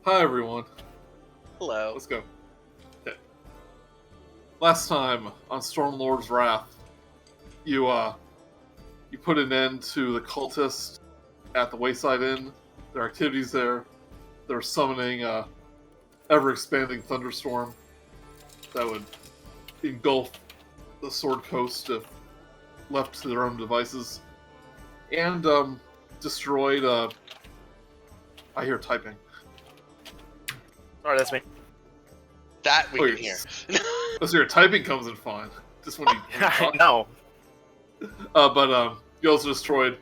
Hi everyone. Hello. Let's go. Okay. Last time on Stormlord's Wrath, you put an end to the cultists at the Wayside Inn. Their activities there. They're summoning a ever-expanding thunderstorm that would engulf the Sword Coast if left to their own devices, and destroyed. I hear typing. Sorry, that's me. That we can hear. So your typing comes in fine. Just when you I know. But you also destroyed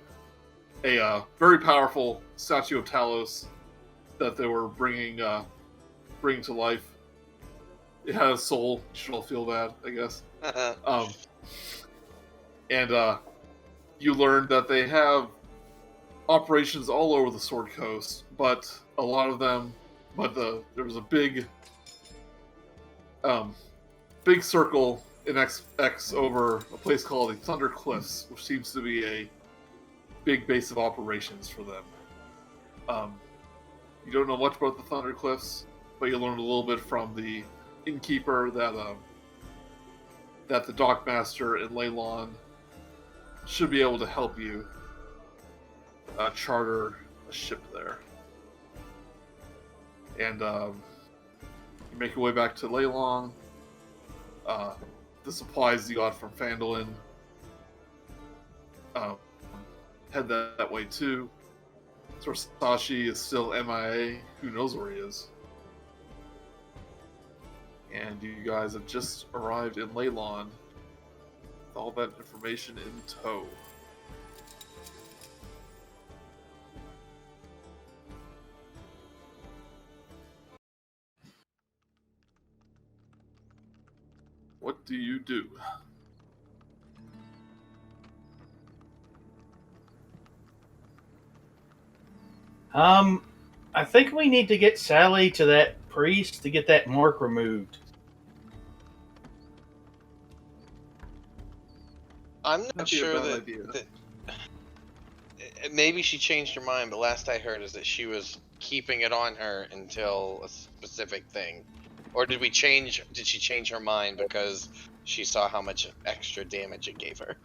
a very powerful statue of Talos that they were bringing to life. It had a soul. You should all feel bad, I guess. And you learned that they have operations all over the Sword Coast, but a lot of them, there was a big circle in X over a place called the Thunder Cliffs, which seems to be a big base of operations for them. You don't know much about the Thunder Cliffs, but you learned a little bit from the innkeeper that the dockmaster in Leyland should be able to help you charter a ship there. And you make your way back to Leyland. The supplies you got from Phandalin head that way too. Zorsashi is still MIA. Who knows where he is? And you guys have just arrived in Leyland with all that information in tow. What do you do? I think we need to get Sally to that priest to get that mark removed. I'm not sure that maybe she changed her mind, but last I heard is that she was keeping it on her until a specific thing. Or did she change her mind because she saw how much extra damage it gave her?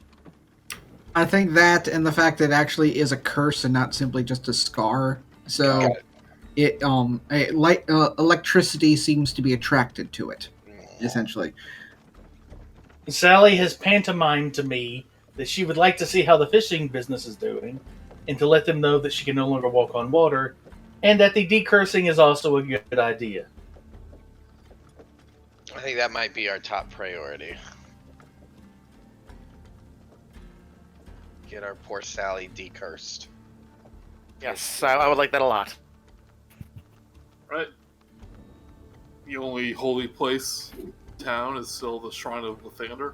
I think that, and the fact that it actually is a curse and not simply just a scar. So electricity seems to be attracted to it, essentially. Sally has pantomimed to me that she would like to see how the fishing business is doing, and to let them know that she can no longer walk on water, and that the decursing is also a good idea. I think that might be our top priority. Get our poor Sally decursed. Yes, I would like that a lot. Right. The only holy place in town is still the Shrine of Lathander.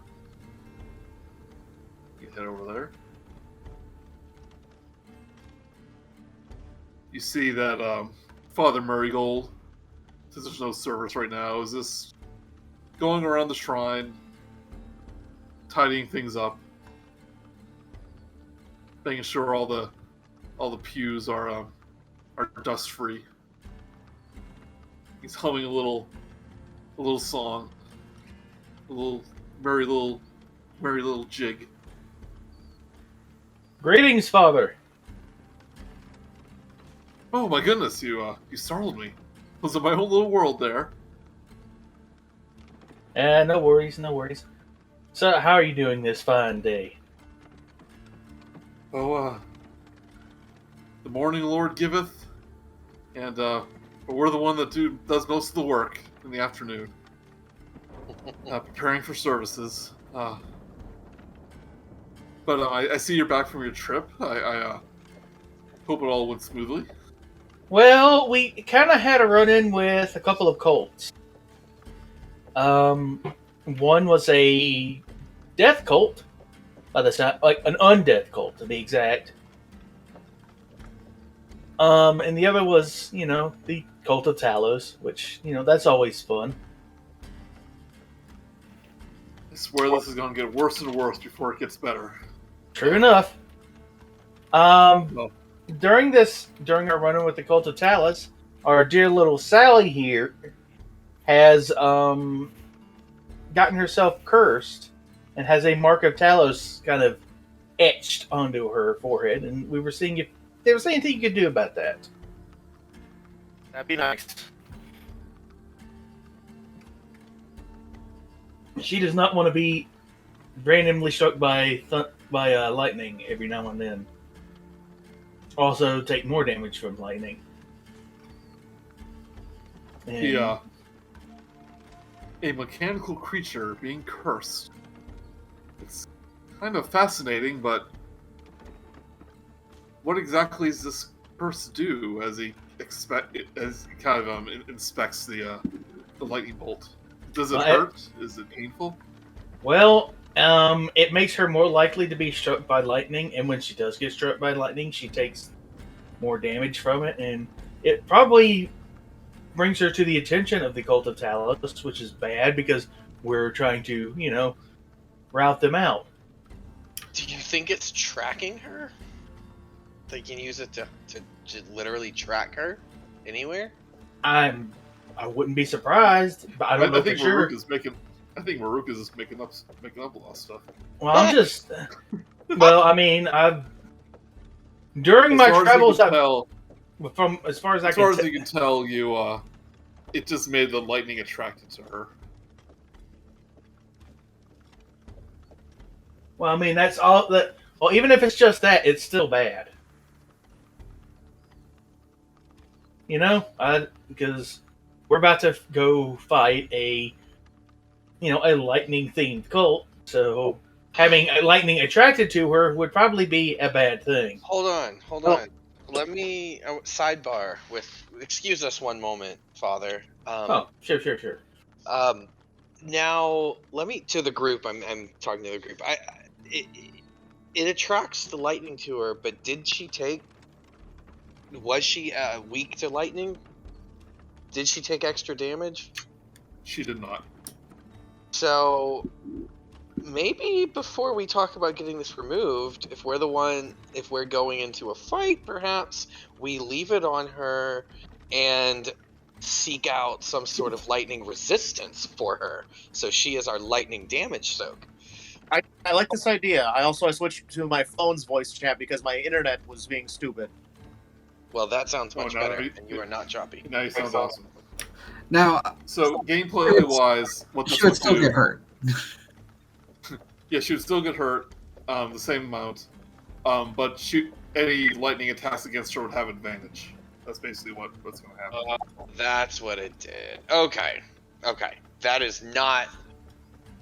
You head over there. You see that Father Murraygold, since there's no service right now, is just going around the shrine, tidying things up, making sure all the pews are dust free. He's humming a little song, a little merry little jig. Greetings, Father. Oh my goodness, you startled me. Was in my own little world there. No worries, no worries. So, how are you doing this fine day? Oh, the morning Lord giveth, and but we're the one that does most of the work in the afternoon, preparing for services. But I see you're back from your trip. I hope it all went smoothly. Well, we kind of had a run-in with a couple of cults. One was a death cult, by the sound, like an undeath cult to be exact. And the other was, the Cult of Talos, which, that's always fun. I swear this is going to get worse and worse before it gets better. True enough. During our run-in with the Cult of Talos, our dear little Sally here has gotten herself cursed and has a mark of Talos kind of etched onto her forehead, and we were seeing if there was anything you could do about that. That'd be nice. She does not want to be randomly struck by lightning every now and then. Also, take more damage from lightning. And A mechanical creature being cursed. It's kind of fascinating, but what exactly does this curse do as he kind of inspects the lightning bolt? Does it hurt? Is it painful? Well, it makes her more likely to be struck by lightning, and when she does get struck by lightning, she takes more damage from it, and it probably brings her to the attention of the Cult of Talos, which is bad because we're trying to, route them out. Do you think it's tracking her? They can use it to literally track her anywhere? I wouldn't be surprised, but I don't know for sure. I think Murook is just making up a lot of stuff. Well, I'm just. Well, I mean, during my travels, as far as you can tell, it just made the lightning attracted to her. Well, I mean, that's all that. Well, even if it's just that, it's still bad. Because we're about to go fight a lightning themed cult, so having lightning attracted to her would probably be a bad thing. Hold on. Let me sidebar with. Excuse us one moment, Father. Sure. Now let me to the group. I'm talking to the group. It attracts the lightning to her, but was she weak to lightning? Did she take extra damage? She did not. So maybe before we talk about getting this removed, if we're going into a fight, perhaps we leave it on her and seek out some sort of lightning resistance for her, so she is our lightning damage soak. I like this idea. I switched to my phone's voice chat because my internet was being stupid. Well, that sounds much better, and you are not choppy. Now you sound awesome. Now, so gameplay-wise, what this she would would still do, get hurt. Yeah, she would still get hurt, the same amount, but any lightning attacks against her would have advantage. That's basically what's going to happen. That's what it did. Okay. That is not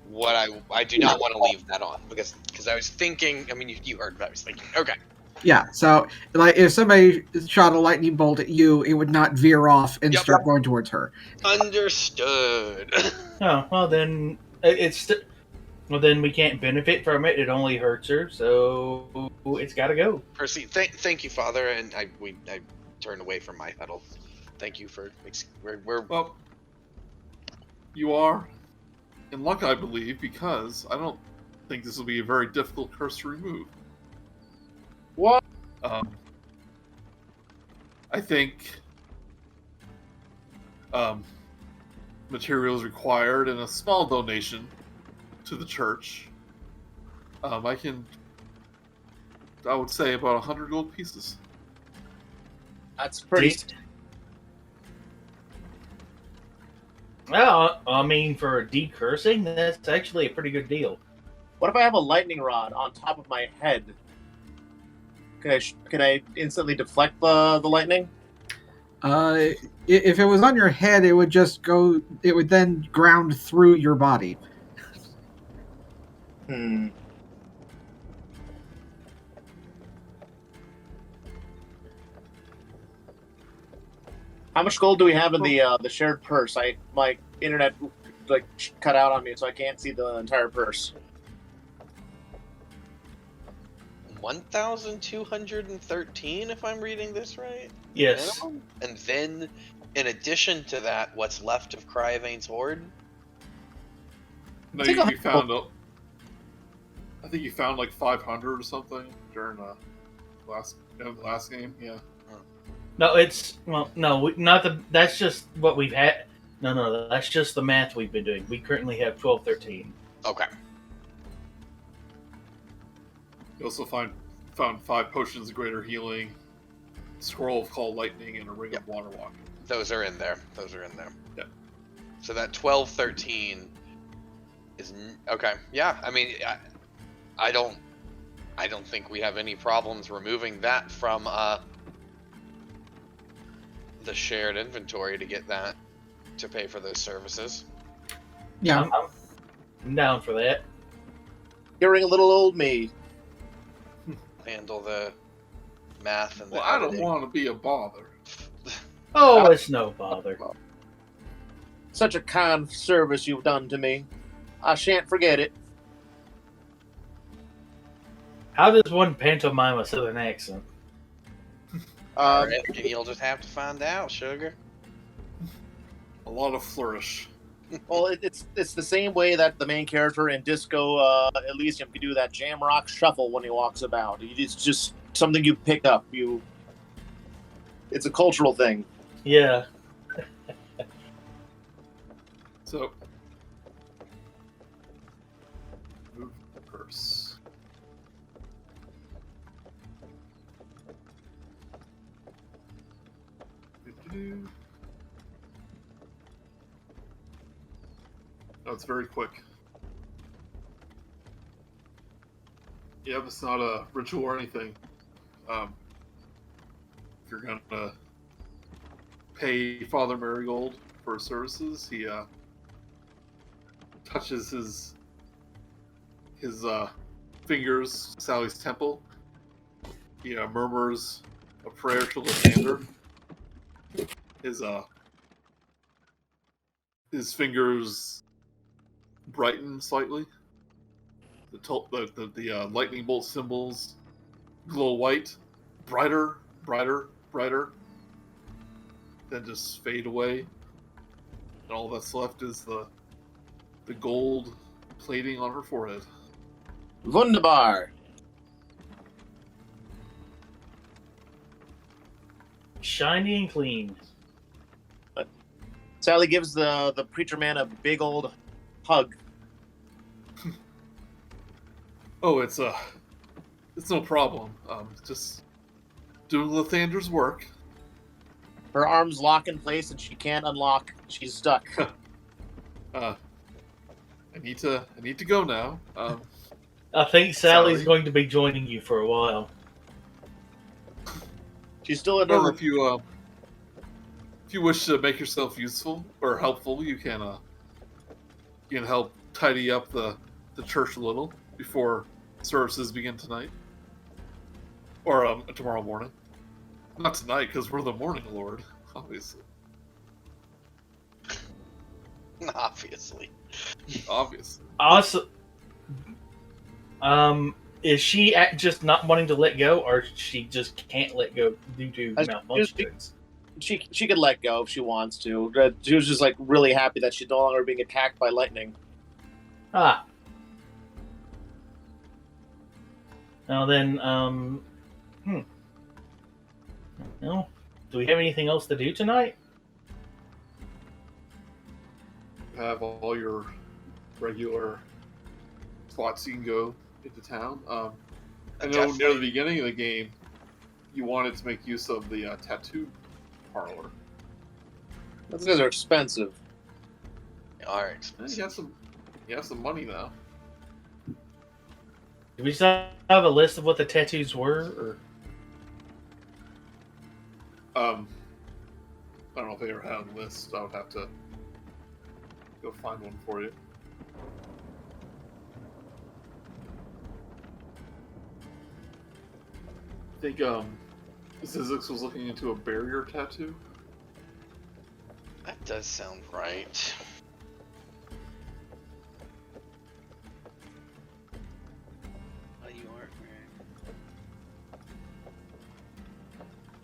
what I do not want to leave that on because I was thinking. I mean, you heard what I was thinking. Okay. Yeah, so like if somebody shot a lightning bolt at you, it would not veer off and start going towards her. Understood. Oh, well then then we can't benefit from it. It only hurts her, so it's got to go. Percy, thank you, Father, and I turned away from my huddle. Thank you for Well, you are in luck, I believe, because I don't think this will be a very difficult curse to remove. What? I think materials required and a small donation to the church. I would say about 100 gold pieces. That's pretty. Well, I mean, for decursing, that's actually a pretty good deal. What if I have a lightning rod on top of my head? Can I instantly deflect the lightning? If it was on your head, it would just go. It would then ground through your body. How much gold do we have in the shared purse? My internet cut out on me, so I can't see the entire purse. 1,213, if I'm reading this right. Yes. And then, in addition to that, what's left of Cryovane's hoard? No, you found. I think you found like 500 or something during the last game. Yeah. No, it's not the. That's just what we've had. No, that's just the math we've been doing. We currently have 12, 13. Okay. You also found 5 potions of greater healing, scroll of call lightning, and a ring of water walking. Those are in there. Yeah. So that 12, 13 is okay. Yeah, I mean, I don't think we have any problems removing that from the shared inventory to get that to pay for those services. Yeah. I'm down for that. Hearing a little old me. Handle the math and the Well, I don't editing. want to be a bother. Oh, it's no bother. Such a kind service you've done to me. I shan't forget it. How does one pantomime a southern accent? All right, and you'll just have to find out, sugar. A lot of flourish. Well, it's the same way that the main character in Disco Elysium can do that jam rock shuffle when he walks about. It's just something you pick up. It's a cultural thing. Yeah. So, move the purse. Doo-doo. Oh, it's very quick. Yep, it's not a ritual or anything. If you're gonna pay Father Marigold for his services, he touches his fingers to Sally's temple. He murmurs a prayer to Lysander. His fingers brighten slightly. The lightning bolt symbols glow white, brighter, then just fade away. And all that's left is the gold plating on her forehead. Wunderbar. Shiny and clean. Sally gives the preacher man a big old hug. Oh, it's no problem. Just do Lathander's work. Her arms lock in place and she can't unlock. She's stuck. I need to go now. I think Sally's Sally? going to be joining you for a while. She's still in Or her. if you wish to make yourself useful or helpful, you can help tidy up the church a little before services begin tonight or tomorrow morning. Not tonight, because we're the Morning Lord, obviously. Obviously. Obviously. Also, is she just not wanting to let go, or she just can't let go due to malfunctions? She could let go if she wants to. She was just like really happy that she's no longer being attacked by lightning. Ah. Now then, no. Do we have anything else to do tonight? Have all your regular spots you can go into town. I know near the beginning of the game, you wanted to make use of the tattoo parlor. Those guys are expensive. They are You expensive. have some money now. Do we still have a list of what the tattoos were? I don't know if they ever had a list. I would have to go find one for you. I think Zyzzyx was looking into a barrier tattoo. That does sound right. You are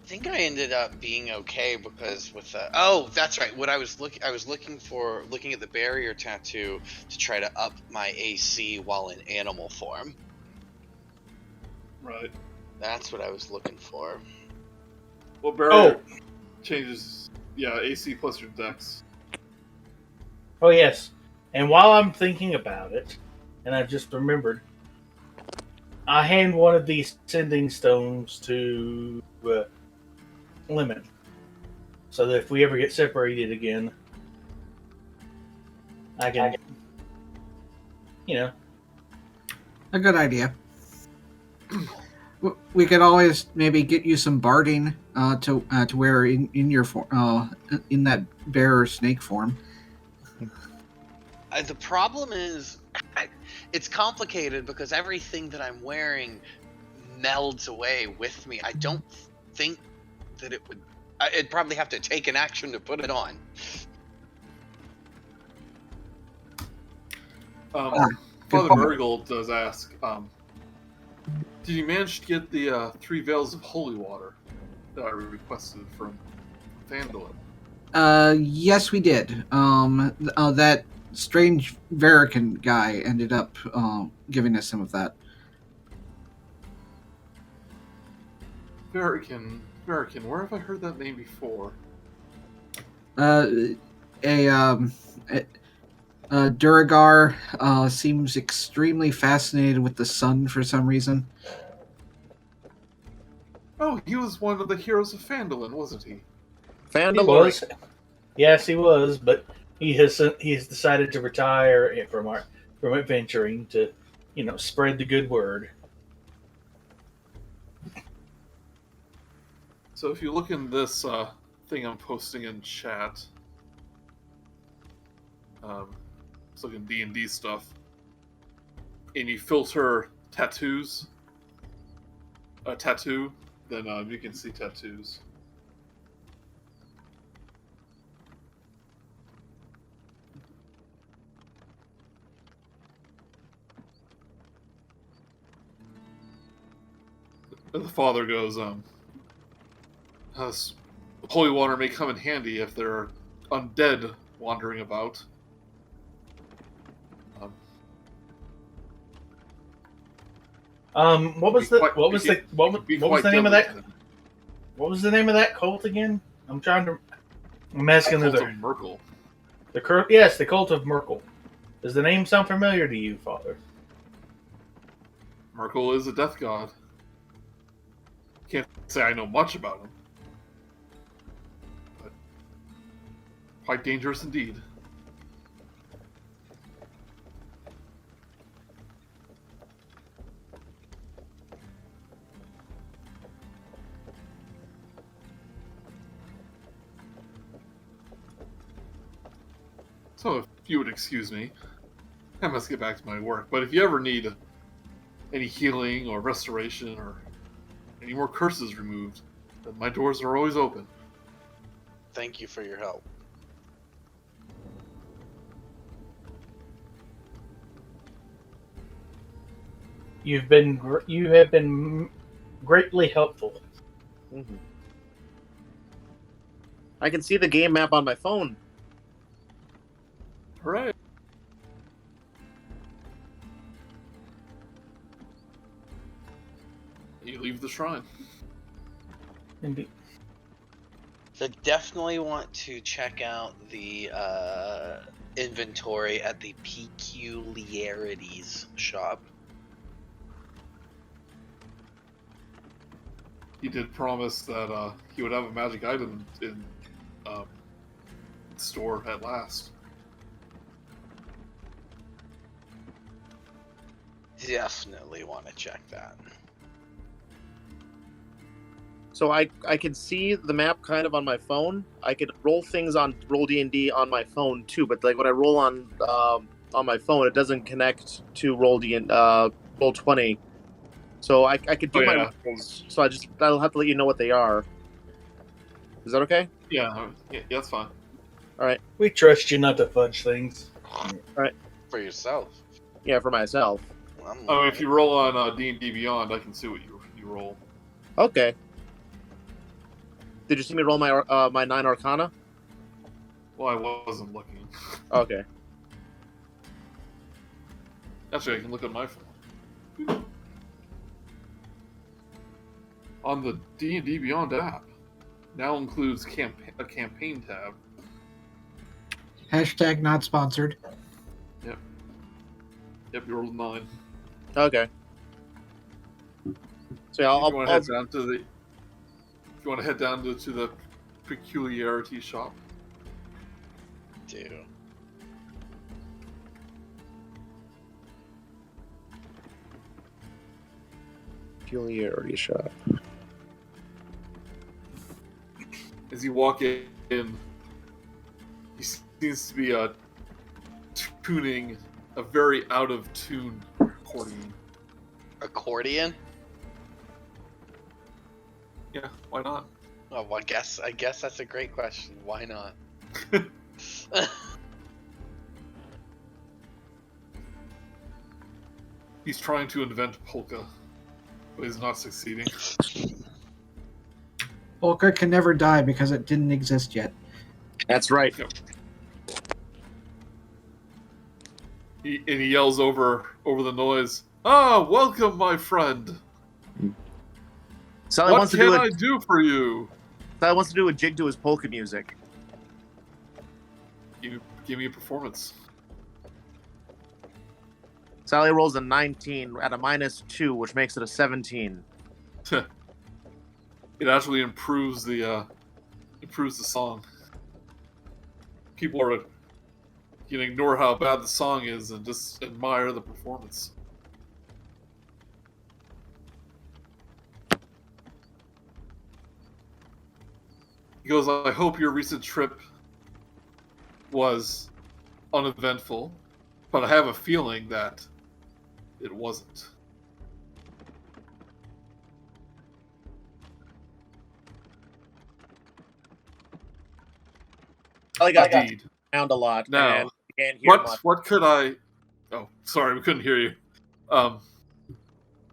I think I ended up being okay because with the that's right. What I was looking at the barrier tattoo to try to up my AC while in animal form. Right. That's what I was looking for. Well, barrier changes. Yeah, AC plus your dex. Oh, yes. And while I'm thinking about it, and I've just remembered, I hand one of these sending stones to Lemon, so that if we ever get separated again, I can, A good idea. We could always maybe get you some barding to wear in your in that bear or snake form. The problem is, it's complicated because everything that I'm wearing melds away with me. I don't think that it would. I'd probably have to take an action to put it on. Father Marigold does ask, did you manage to get the 3 vials of holy water that I requested from Thandalin? Yes, we did. That strange Verican guy ended up giving us some of that. Verican, where have I heard that name before? Duragar seems extremely fascinated with the sun for some reason. Oh, he was one of the heroes of Phandalin, wasn't he? He Vandaloric. was. Yes, he was, but he has decided to retire from adventuring to, spread the good word. So if you look in this thing I'm posting in chat, it's looking D&D stuff, and you filter tattoos, a tattoo, then you can see tattoos. And the father goes, holy water may come in handy if there are undead wandering about. What was the name of that? What was the name of that cult again? I'm asking Cult the of Merkel. the Cult of Merkel. Does the name sound familiar to you, Father? Merkel is a death god. Can't say I know much about him, but quite dangerous indeed. So if you would excuse me, I must get back to my work. But if you ever need any healing or restoration or any more curses removed, then my doors are always open. Thank you for your help. You have been greatly helpful. Mm-hmm. I can see the game map on my phone. Hooray! You leave the shrine. Indeed. So definitely want to check out the inventory at the Peculiarities shop. He did promise that he would have a magic item in store at last. Definitely want to check that. So I can see the map kind of on my phone. I could roll things on Roll D&D on my phone too, but like when I roll on my phone, it doesn't connect to Roll20. So I could do my rolls. So I'll have to let you know what they are. Is that okay? Yeah, that's fine. All right. We trust you not to fudge things. All right. For yourself. Yeah, for myself. Oh, if you roll on D&D Beyond, I can see what you roll. Okay. Did you see me roll my my 9 Arcana? Well, I wasn't looking. Okay. Actually, I can look at my phone. On the D&D Beyond app. now includes a campaign tab. Hashtag not sponsored. Yep, you rolled a 9. Okay. So yeah, If you want to head down to the, if you want to head down to the peculiarity shop. Do. peculiarity shop. As you walk in, he seems to be tuning a very out of tune accordion. Accordion? Yeah, why not? Oh, well, I guess that's a great question. Why not? He's trying to invent polka, but he's not succeeding. Polka can never die because it didn't exist yet. That's right. He yells over the noise. Ah, welcome, my friend. Sally What wants to can do I do for you? Sally wants to do a jig to his polka music. Give me a performance. Sally rolls a 19 at a -2, which makes it a 17. It actually improves the song. People are can ignore how bad the song is and just admire the performance. He goes, I hope your recent trip was uneventful, but I have a feeling that it wasn't. I got Indeed. around a lot. Now, and can't hear much. what could I... Oh, sorry, we couldn't hear you.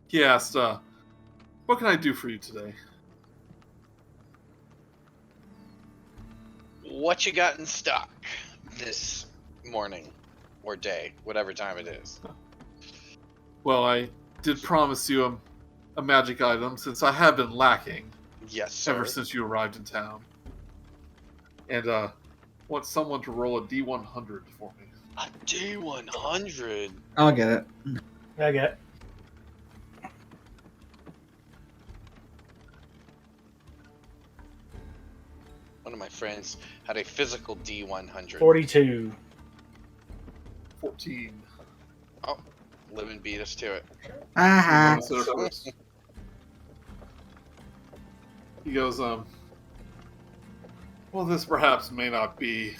He asked, what can I do for you today? What you got in stock this morning or day, whatever time it is? Well, I did promise you a magic item since I have been lacking Yes, sir. ever since you arrived in town. And want someone to roll a D100 for me. A D100? I'll get it. I get One of my friends had a physical D100. 42. 14. Oh, Living beat us to it. Aha. He goes, well, this perhaps may not be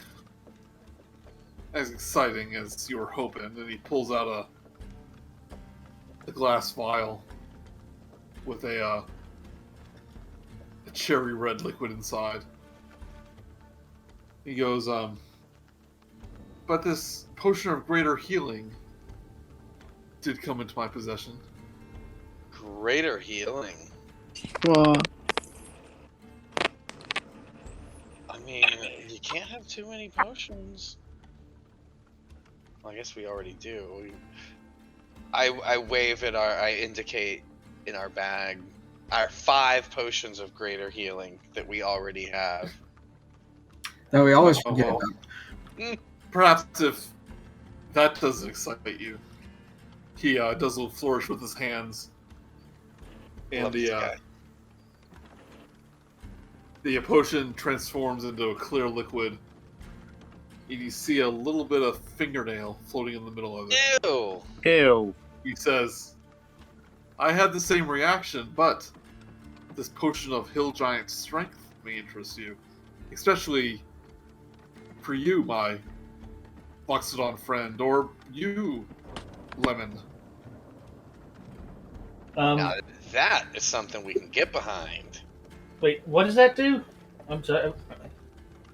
as exciting as you were hoping, and he pulls out a glass vial with a cherry red liquid inside. He goes, but this potion of greater healing did come into my possession. Greater healing. I mean, you can't have too many potions. Well, I guess we already do. I wave at I indicate in our bag our 5 potions of greater healing that we already have. That we always forget well, about. Perhaps if that doesn't excite you, he does a little flourish with his hands, and Love this guy. the potion transforms into a clear liquid, and you see a little bit of fingernail floating in the middle of it. Ew! Ew. He says, I had the same reaction, but this potion of hill giant strength may interest you, especially for you, my Loxodon friend, or you, Lemon. Now that is something we can get behind. Wait, what does that do? I'm sorry.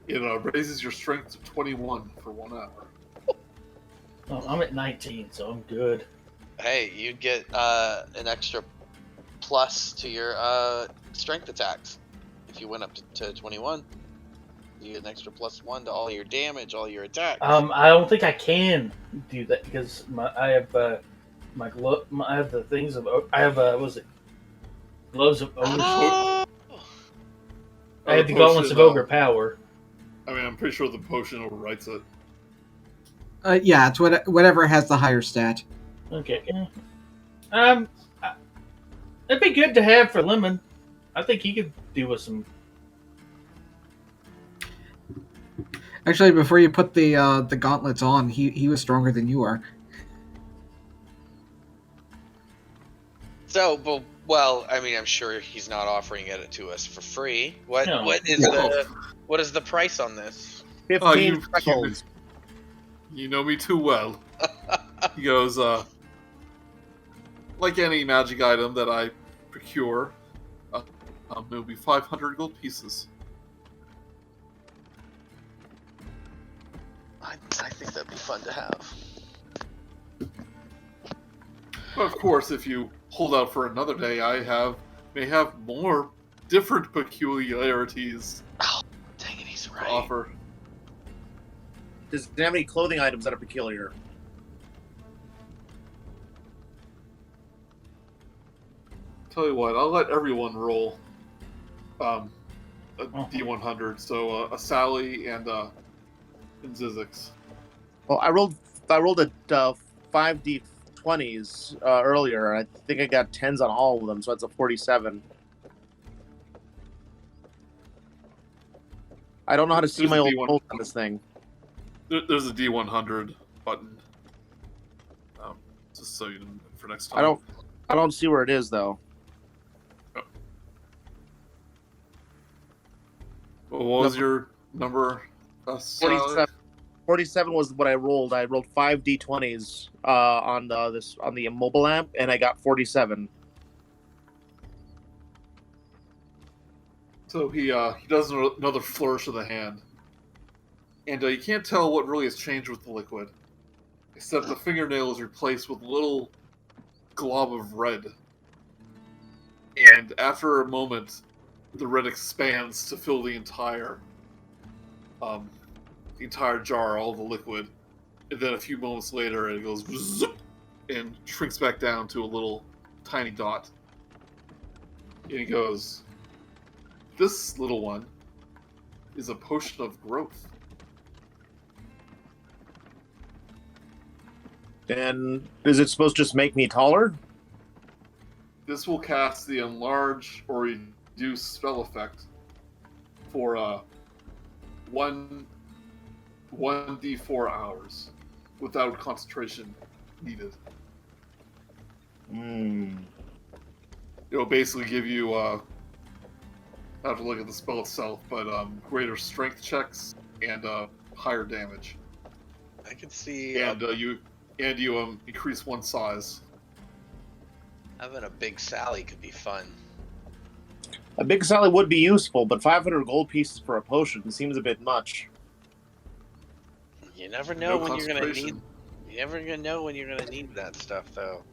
It raises your strength to 21 for 1 hour. Oh, I'm at 19, so I'm good. Hey, you'd get an extra plus to your strength attacks if you went up to 21. You get an extra +1 to all your damage, all your attacks. I don't think I can do that because I have I have the things of I have what was it? Gloves of ownership. Oh! I had the Gauntlets of Ogre Power. I mean, I'm pretty sure the potion overwrites it. Yeah, it's whatever has the higher stat. Okay. It'd be good to have for Lemon. I think he could do with some. Actually, before you put the gauntlets on, he was stronger than you are. So, well, I mean, I'm sure he's not offering it to us for free. What No. what is the price on this? 15 freckles. You know me too well. He goes, like any magic item that I procure, it'll be 500 gold pieces. I think that'd be fun to have. But of course, if you hold out for another day, may have more different peculiarities Oh, dang it, he's to right. offer. Does it have any clothing items that are peculiar? Tell you what, I'll let everyone roll a D100. So a Sally and Zyzzyx. Well, I rolled a 5d20s earlier. I think I got 10s on all of them, so that's a 47. I don't know how to see There's my a old D1. rolls on this thing. There's a D100 button. Just so you know for next time. I don't see where it is though. Well, what was your number? 47 was what I rolled. I rolled 5 d20s on the mobile app, and I got 47. So he does another flourish of the hand, and you can't tell what really has changed with the liquid, except the fingernail is replaced with a little glob of red, and after a moment, the red expands to fill the entire jar, all the liquid, and then a few moments later, it goes zoop, and shrinks back down to a little tiny dot. And he goes, "This little one is a potion of growth." And is it supposed to just make me taller? This will cast the enlarge or reduce spell effect for 1d4 hours without concentration needed. It'll basically give you I have to look at the spell itself, but greater strength checks and higher damage. I can see And you increase one size. having a big Sally could be fun. A big Sally would be useful, but 500 gold pieces for a potion seems a bit much. You never know No when you're gonna need. concentration. You never gonna know when you're gonna need that stuff, though.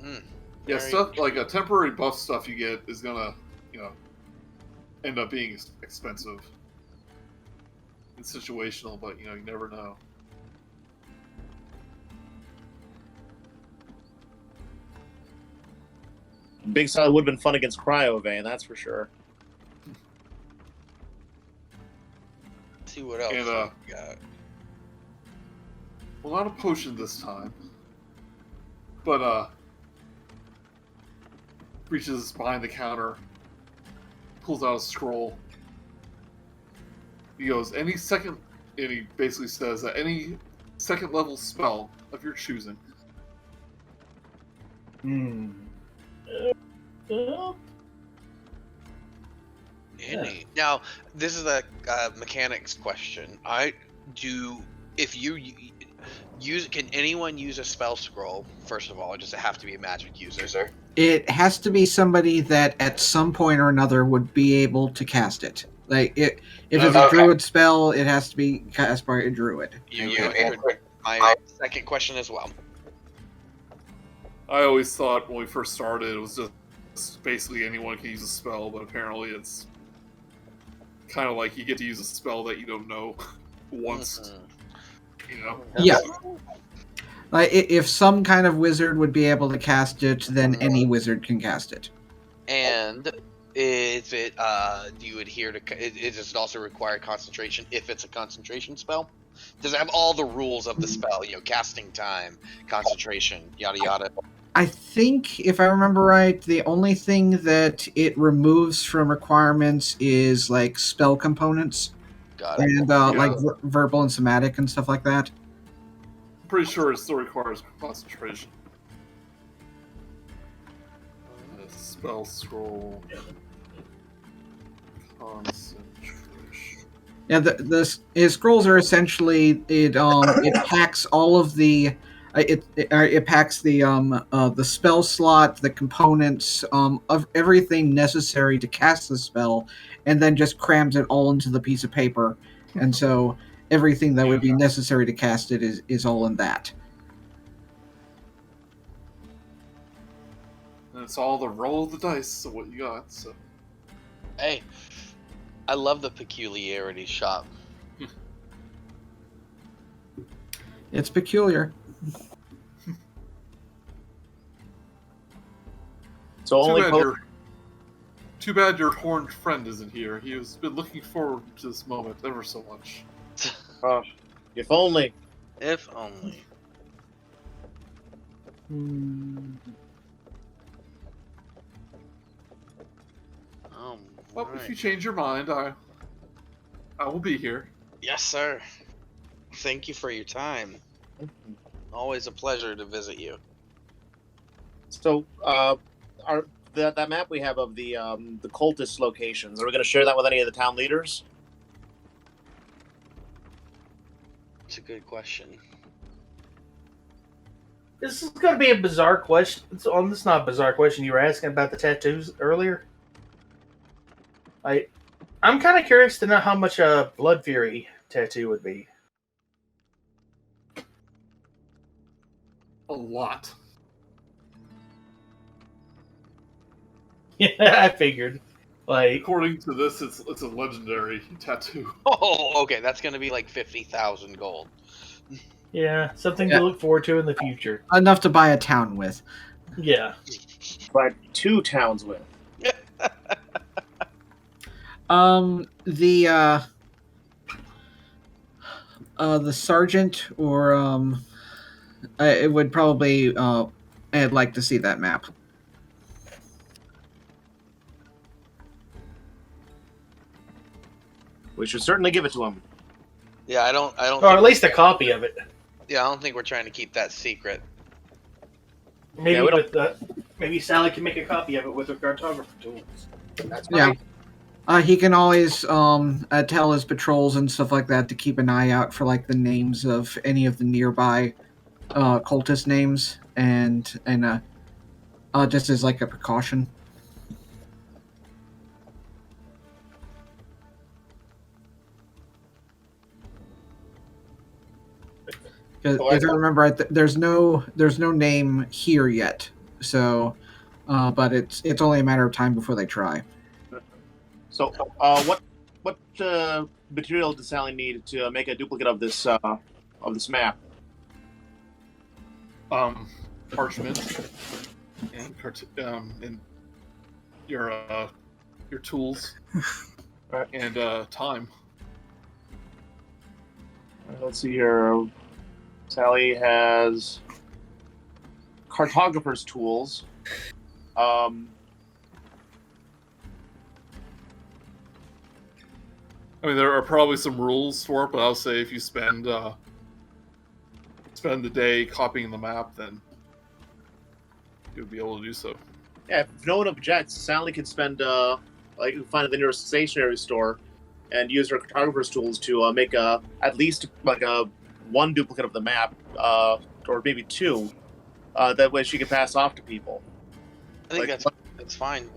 Yeah, Very stuff like a temporary buff stuff you get is gonna, end up being expensive. It's situational, but you never know. Big Sally would have been fun against Cryovane, that's for sure. Let's see what else And, we got. Well, not a potion this time, but reaches behind the counter, pulls out a scroll. He goes, and he basically says that any second level spell of your choosing. Now, this is a mechanics question. If you use, can anyone use a spell scroll? First of all, or does it have to be a magic user? It has to be somebody that at some point or another would be able to cast it. Like, if it's a druid spell, it has to be cast by a druid. You answered my second question as well. I always thought when we first started it was just basically anyone can use a spell, but apparently it's kind of like you get to use a spell that you don't know once. Yeah. Like, if some kind of wizard would be able to cast it, then any wizard can cast it. And Is it? Do you adhere to? Does it also require concentration if it's a concentration spell? Does it have all the rules of the spell? Casting time, concentration, yada yada. I think, if I remember right, the only thing that it removes from requirements is like spell components Got it. and like verbal and somatic and stuff like that. I'm pretty sure it still requires concentration. Spell scroll. Concentration. Yeah, his scrolls are essentially it packs all of the it packs the spell slot, the components of everything necessary to cast the spell, and then just crams it all into the piece of paper, and so everything that would be necessary to cast it is all in that. And it's all the roll of the dice of what you got. So Hey, I love the peculiarity shop. It's peculiar. So only too bad your horned friend isn't here. He has been looking forward to this moment ever so much. if only. If only. Well, if you change your mind, I will be here. Yes, sir. Thank you for your time. Always a pleasure to visit you. So, that map we have of the cultist locations, are we going to share that with any of the town leaders? It's a good question. This is going to be a bizarre question. This is not a bizarre question. You were asking about the tattoos earlier. I'm kind of curious to know how much a Blood Fury tattoo would be. A lot. Yeah, I figured. According to this, it's a legendary tattoo. Oh, okay. That's going to be like 50,000 gold. Yeah, something to look forward to in the future. Enough to buy a town with. Yeah. But 2 towns with. The sergeant or it would probably I'd like to see that map. We should certainly give it to him. Yeah, I don't. Or at least a copy of it. Yeah, I don't think we're trying to keep that secret. Maybe maybe Sally can make a copy of it with her cartographer tools. That's right. Yeah. He can always tell his patrols and stuff like that to keep an eye out for like the names of any of the nearby cultist names and just as like a precaution. If I remember right, there's no name here yet. So, but it's only a matter of time before they try. So, what material does Sally need to make a duplicate of this map? Parchment and your tools and time. Let's see here. Sally has Cartographers Tools. I mean, there are probably some rules for it, but I'll say if you spend the day copying the map, then you'll be able to do so. Yeah, if no one objects, Sally can spend find the nearest stationery store and use her Cartographers Tools to make at least one duplicate of the map, or maybe 2. That way she can pass off to people. I think that's fine.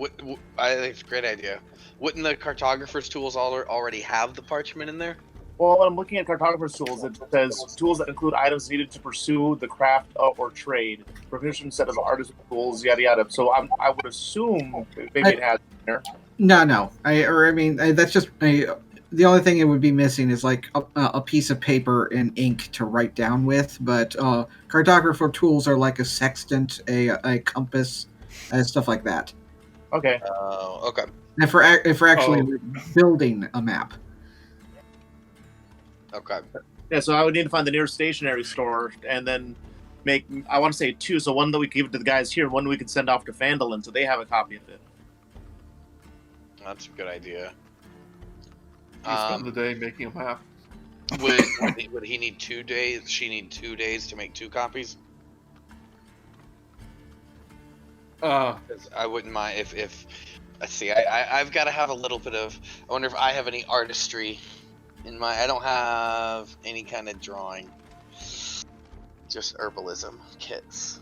I think it's a great idea. Wouldn't the Cartographers Tools already have the parchment in there? Well, when I'm looking at Cartographers Tools, it says tools that include items needed to pursue the craft or trade. Proficient set of artisan tools, yada yada. So I would assume maybe it has in there. No. That's just the only thing it would be missing is like a piece of paper and ink to write down with. But cartographer tools are like a sextant, a compass, stuff like that. Okay. Oh, okay. If we're actually building a map. Okay. Yeah, so I would need to find the nearest stationery store and then make, I want to say 2, so one that we can give to the guys here, one we can send off to Phandalin so they have a copy of it. That's a good idea. You spend the day making a map. Would he need 2 days? She need 2 days to make 2 copies? 'Cause I wouldn't mind if let's see, I've got to have a little bit of. I wonder if I have any artistry in my. I don't have any kind of drawing. Just herbalism kits.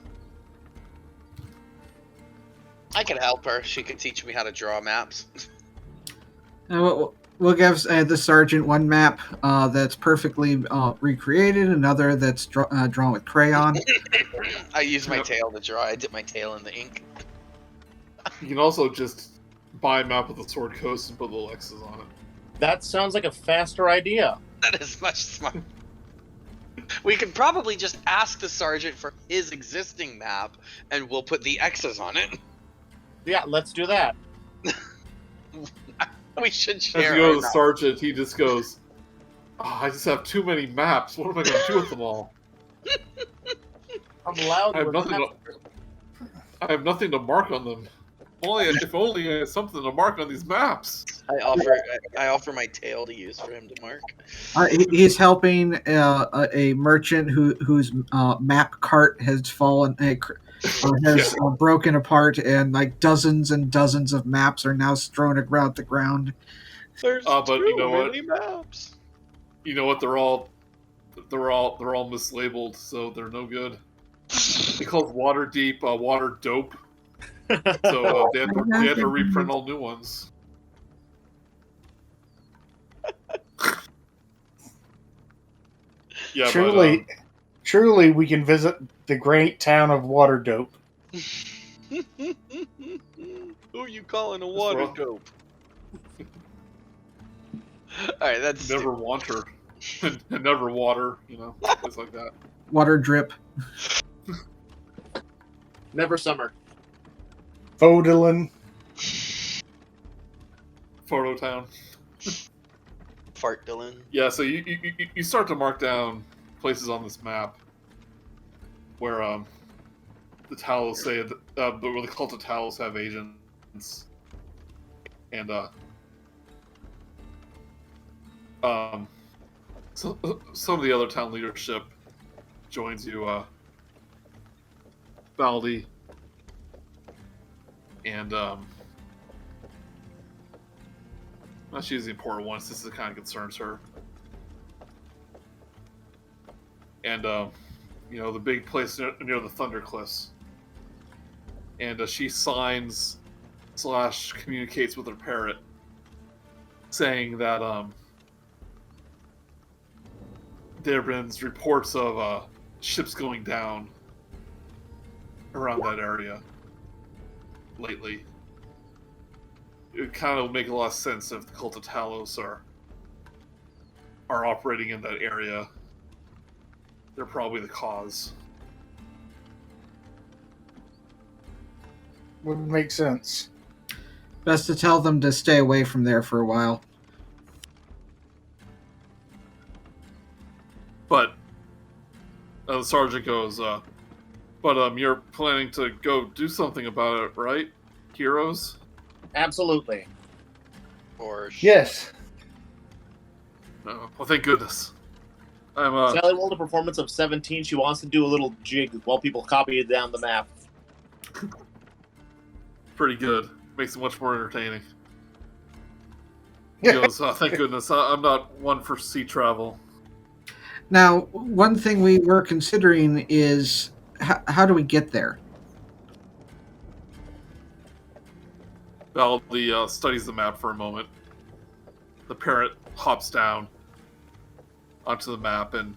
I can help her. She could teach me how to draw maps. We'll give the sergeant one map that's perfectly recreated, another that's drawn with crayon. I use my tail to draw. I dip my tail in the ink. You can also just buy a map with the Sword Coast and put little X's on it. That sounds like a faster idea. That is much smarter. We could probably just ask the sergeant for his existing map, and we'll put the X's on it. Yeah, let's do that. We should As share. you go our to the map. sergeant, he just goes, I just have too many maps. What am I going to do with them all? I'm allowed I have nothing to mark on them. If only I had something to mark on these maps. I offer my tail to use for him to mark. He's helping a merchant whose map cart has fallen, has broken apart, and like dozens and dozens of maps are now strewn around the ground. There's but you know what? many maps. You know what? They're all mislabeled, so they're no good. They call it water deep, water dope. So they have to reprint all new ones. Yeah, truly, we can visit the great town of Waterdope. Who are you calling a water dope? Alright, that's never water. And never water, things like that. Water drip. Never summer. Fodolin. Photo town. Fart Dylan. Yeah, so you start to mark down places on this map where the Talos say where the Cult of Talos have agents, and so some of the other town leadership joins you, Baldi, and well, she's the important one. This is the kind of concerns her. And, the big place near the Thunder Cliffs. And she signs / communicates with her parrot, saying that there have been reports of ships going down around that area lately. It would kind of make a lot of sense if the Cult of Talos are operating in that area. They're probably the cause. Would make sense. Best to tell them to stay away from there for a while. But the sergeant goes, but you're planning to go do something about it, right, heroes? Absolutely. Yes. No. Well, thank goodness. Sally rolled a performance of 17. She wants to do a little jig while people copy it down the map. Pretty good. Makes it much more entertaining. He goes, thank goodness. I'm not one for sea travel. Now, one thing we were considering is how do we get there? Baldi studies the map for a moment. The parrot hops down onto the map and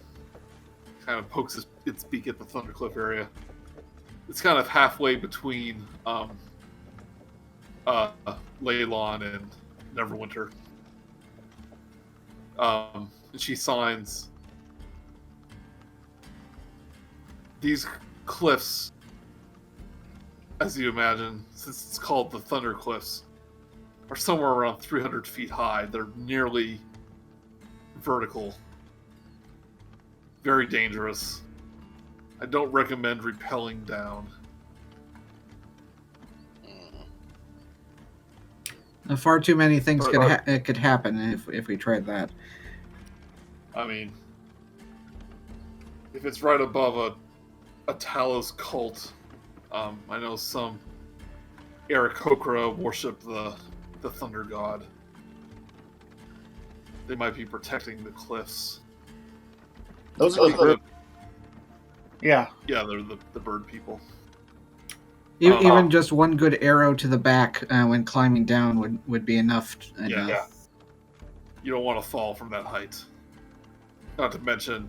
kind of pokes its beak at the Thundercliff area. It's kind of halfway between Leylon and Neverwinter. And she signs, these cliffs as you imagine, since it's called the Thunder Cliffs, are somewhere around 300 feet high. They're nearly vertical. Very dangerous. I don't recommend rappelling down. Far too many things But- could happen if we tried that. I mean, if it's right above a Talos cult, I know some Aarakocra worship the Thunder God. They might be protecting the cliffs. Those are the Yeah. Yeah, they're the bird people. Even just one good arrow to the back when climbing down would be enough. Yeah. You don't want to fall from that height. Not to mention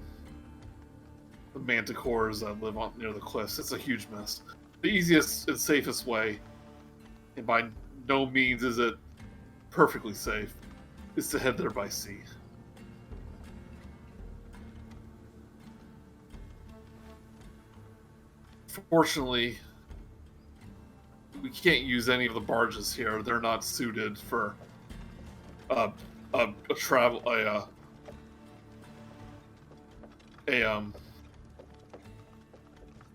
the manticores that live near the cliffs. It's a huge mess. The easiest and safest way, and by no means is it perfectly safe, is to head there by sea. Fortunately, we can't use any of the barges here. They're not suited for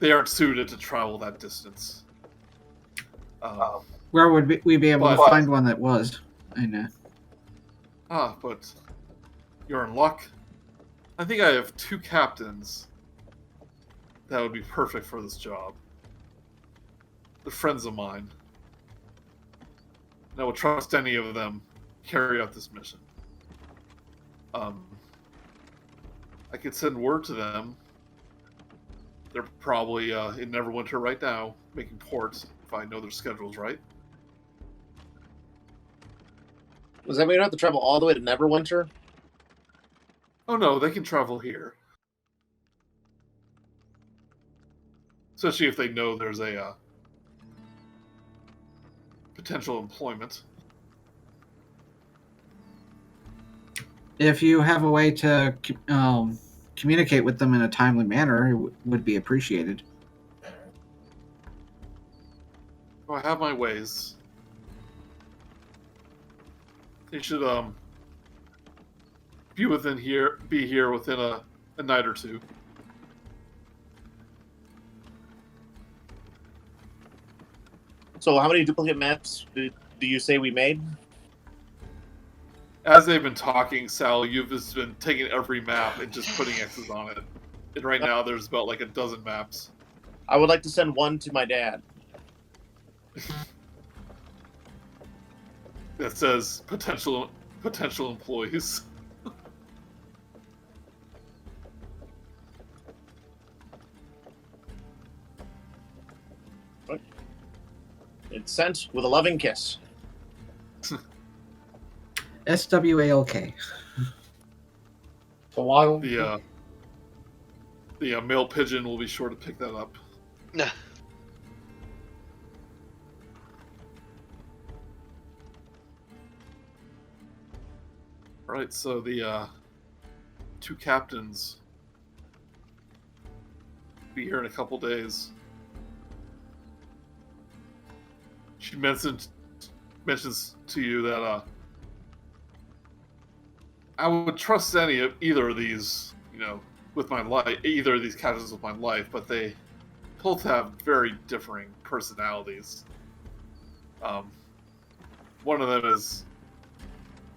they aren't suited to travel that distance. Where would we be able to But- find one that was? I know. But you're in luck. I think I have 2 captains that would be perfect for this job. They're friends of mine. And I would trust any of them to carry out this mission. I could send word to them. They're probably in Neverwinter right now, making ports, if I know their schedules right. Does that mean you have to travel all the way to Neverwinter? Oh no, they can travel here. Especially if they know there's a potential employment. If you have a way to communicate with them in a timely manner, it would be appreciated. Oh, I have my ways. They should be here within a night or two. So how many duplicate maps do you say we made? As they've been talking, Sal, you've just been taking every map and just putting X's on it. And right now there's about like a dozen maps. I would like to send one to my dad. That says potential employees. It's sent with a loving kiss. SWALK. So why? The male pigeon will be sure to pick that up. Nah. Right, so the 2 captains will be here in a couple days. She mentions to you that I would trust either of these, with my life, either of these captains with my life, but they both have very differing personalities. One of them is.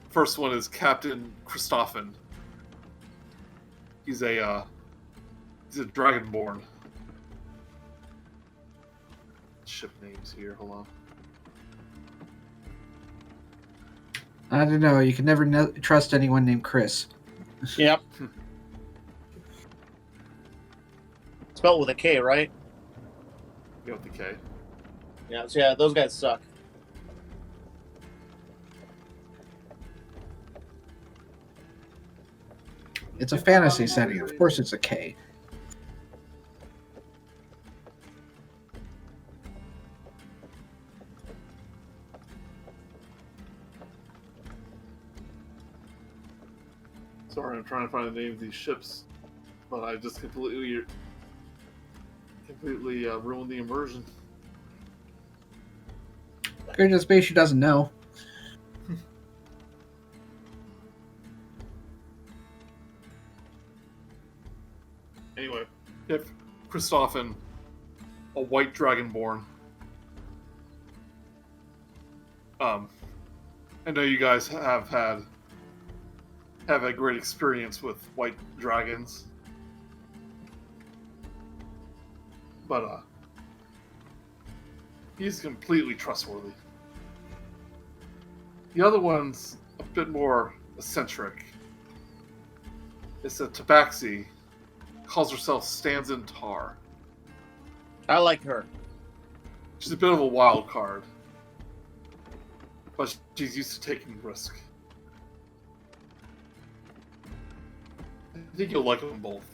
First one is Captain Kristoffen. He's a dragonborn. Ship names here. Hold on. I don't know. You can never trust anyone named Chris. Yep. Spelled with a K, right? Go with the K. Yeah. So yeah, those guys suck. It's a fantasy setting. Of course it's a K. Sorry, I'm trying to find the name of these ships, but I just completely ruined the immersion. Goodness me, she doesn't know. Anyway, if Kristoffen, a white dragonborn. I know you guys have had a great experience with white dragons, but he's completely trustworthy. The other one's a bit more eccentric. It's a tabaxi. Calls herself Stands in Tar. I like her. She's a bit of a wild card, but she's used to taking risk. I think you'll like them both.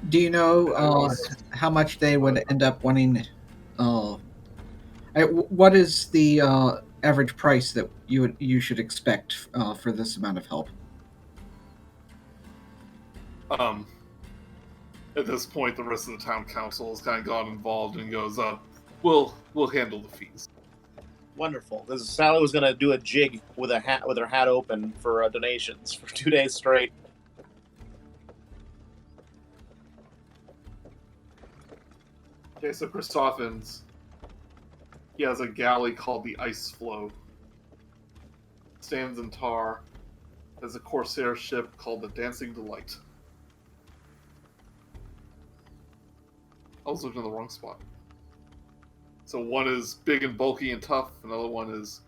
Do you know how much they would end up wanting? What is the average price that you should expect for this amount of help? At this point, the rest of the town council has kind of got involved and goes, we'll handle the fees. Wonderful. Because Sally was going to do a jig with her hat open for donations for 2 days straight. Okay, so Kristoffen's, he has a galley called the Ice Flow. Stands in Tar. Has a corsair ship called the Dancing Delight. I was looking in the wrong spot. So one is big and bulky and tough, another one is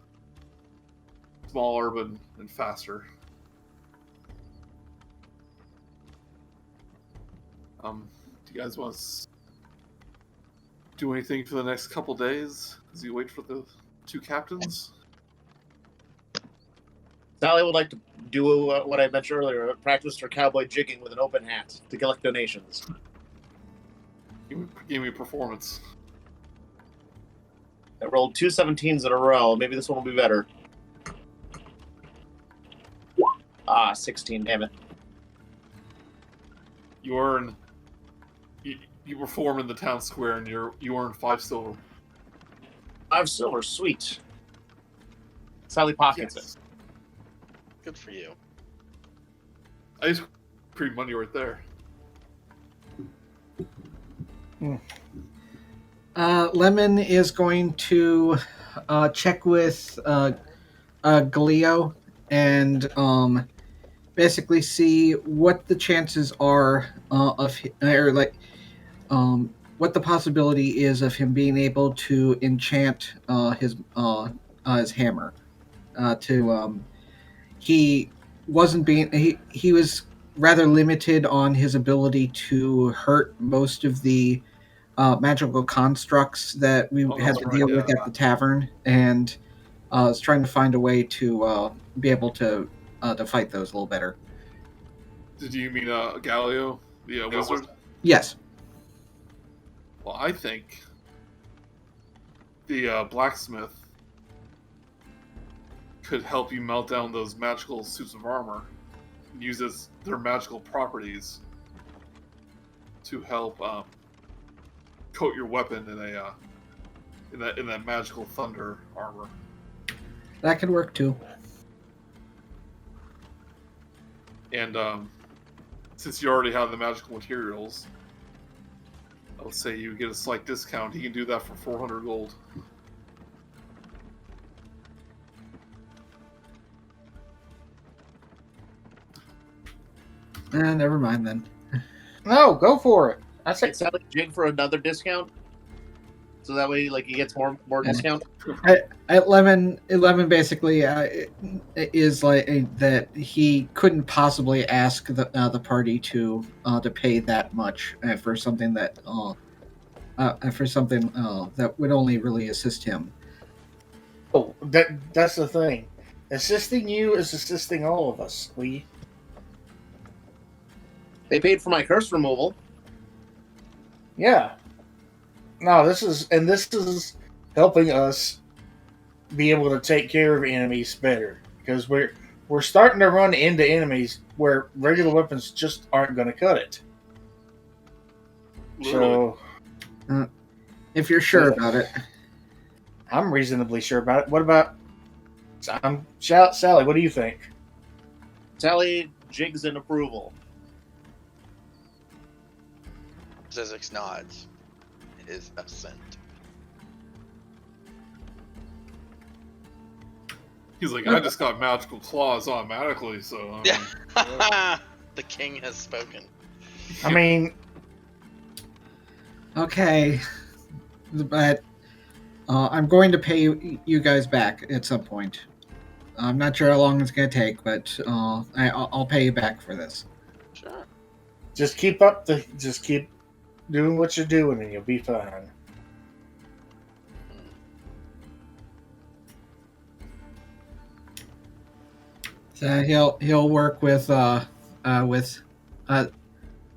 small, urban, and faster. Do you guys want to do anything for the next couple days as you wait for the two captains? Sally would like to do what I mentioned earlier, practice her cowboy jigging with an open hat to collect donations. Give me a performance. I rolled 2 17s in a row. Maybe this one will be better. 16, damn it. You perform in the town square and you earn 5 silver. 5 silver, sweet. Sally pockets it. Good for you. Ice cream money right there. Lemon is going to check with Galio and basically see what the chances are what the possibility is of him being able to enchant his hammer. He was rather limited on his ability to hurt most of the magical constructs that we had to deal with at the tavern, and is trying to find a way to be able to fight those a little better. Did you mean Galio, the wizard? Yes. Well, I think the blacksmith could help you melt down those magical suits of armor and use their magical properties to help coat your weapon in that magical thunder armor. That could work too. And since you already have the magical materials, I would say you get a slight discount. He can do that for 400 gold. Never mind then. No, go for it. I say Is Sally jig for another discount? So that way, like, he gets more discount? Lemon basically is like that he couldn't possibly ask the party to pay that much for something that that would only really assist him. Oh, that's the thing. Assisting you is assisting all of us. They paid for my curse removal. Yeah. No, this is helping us be able to take care of enemies better, because we're starting to run into enemies where regular weapons just aren't going to cut it. Literally. So If you're sure about it. I'm reasonably sure about it. What about Sally? What do you think? Sally jigs in approval. Zyzzyx nods. His assent. He's like, I just got magical claws automatically, so. I mean, Yeah. The king has spoken. I mean, Okay, but I'm going to pay you guys back at some point. I'm not sure how long it's going to take, but I'll pay you back for this. Sure. just keep doing what you're doing, and you'll be fine. So he'll work with Zana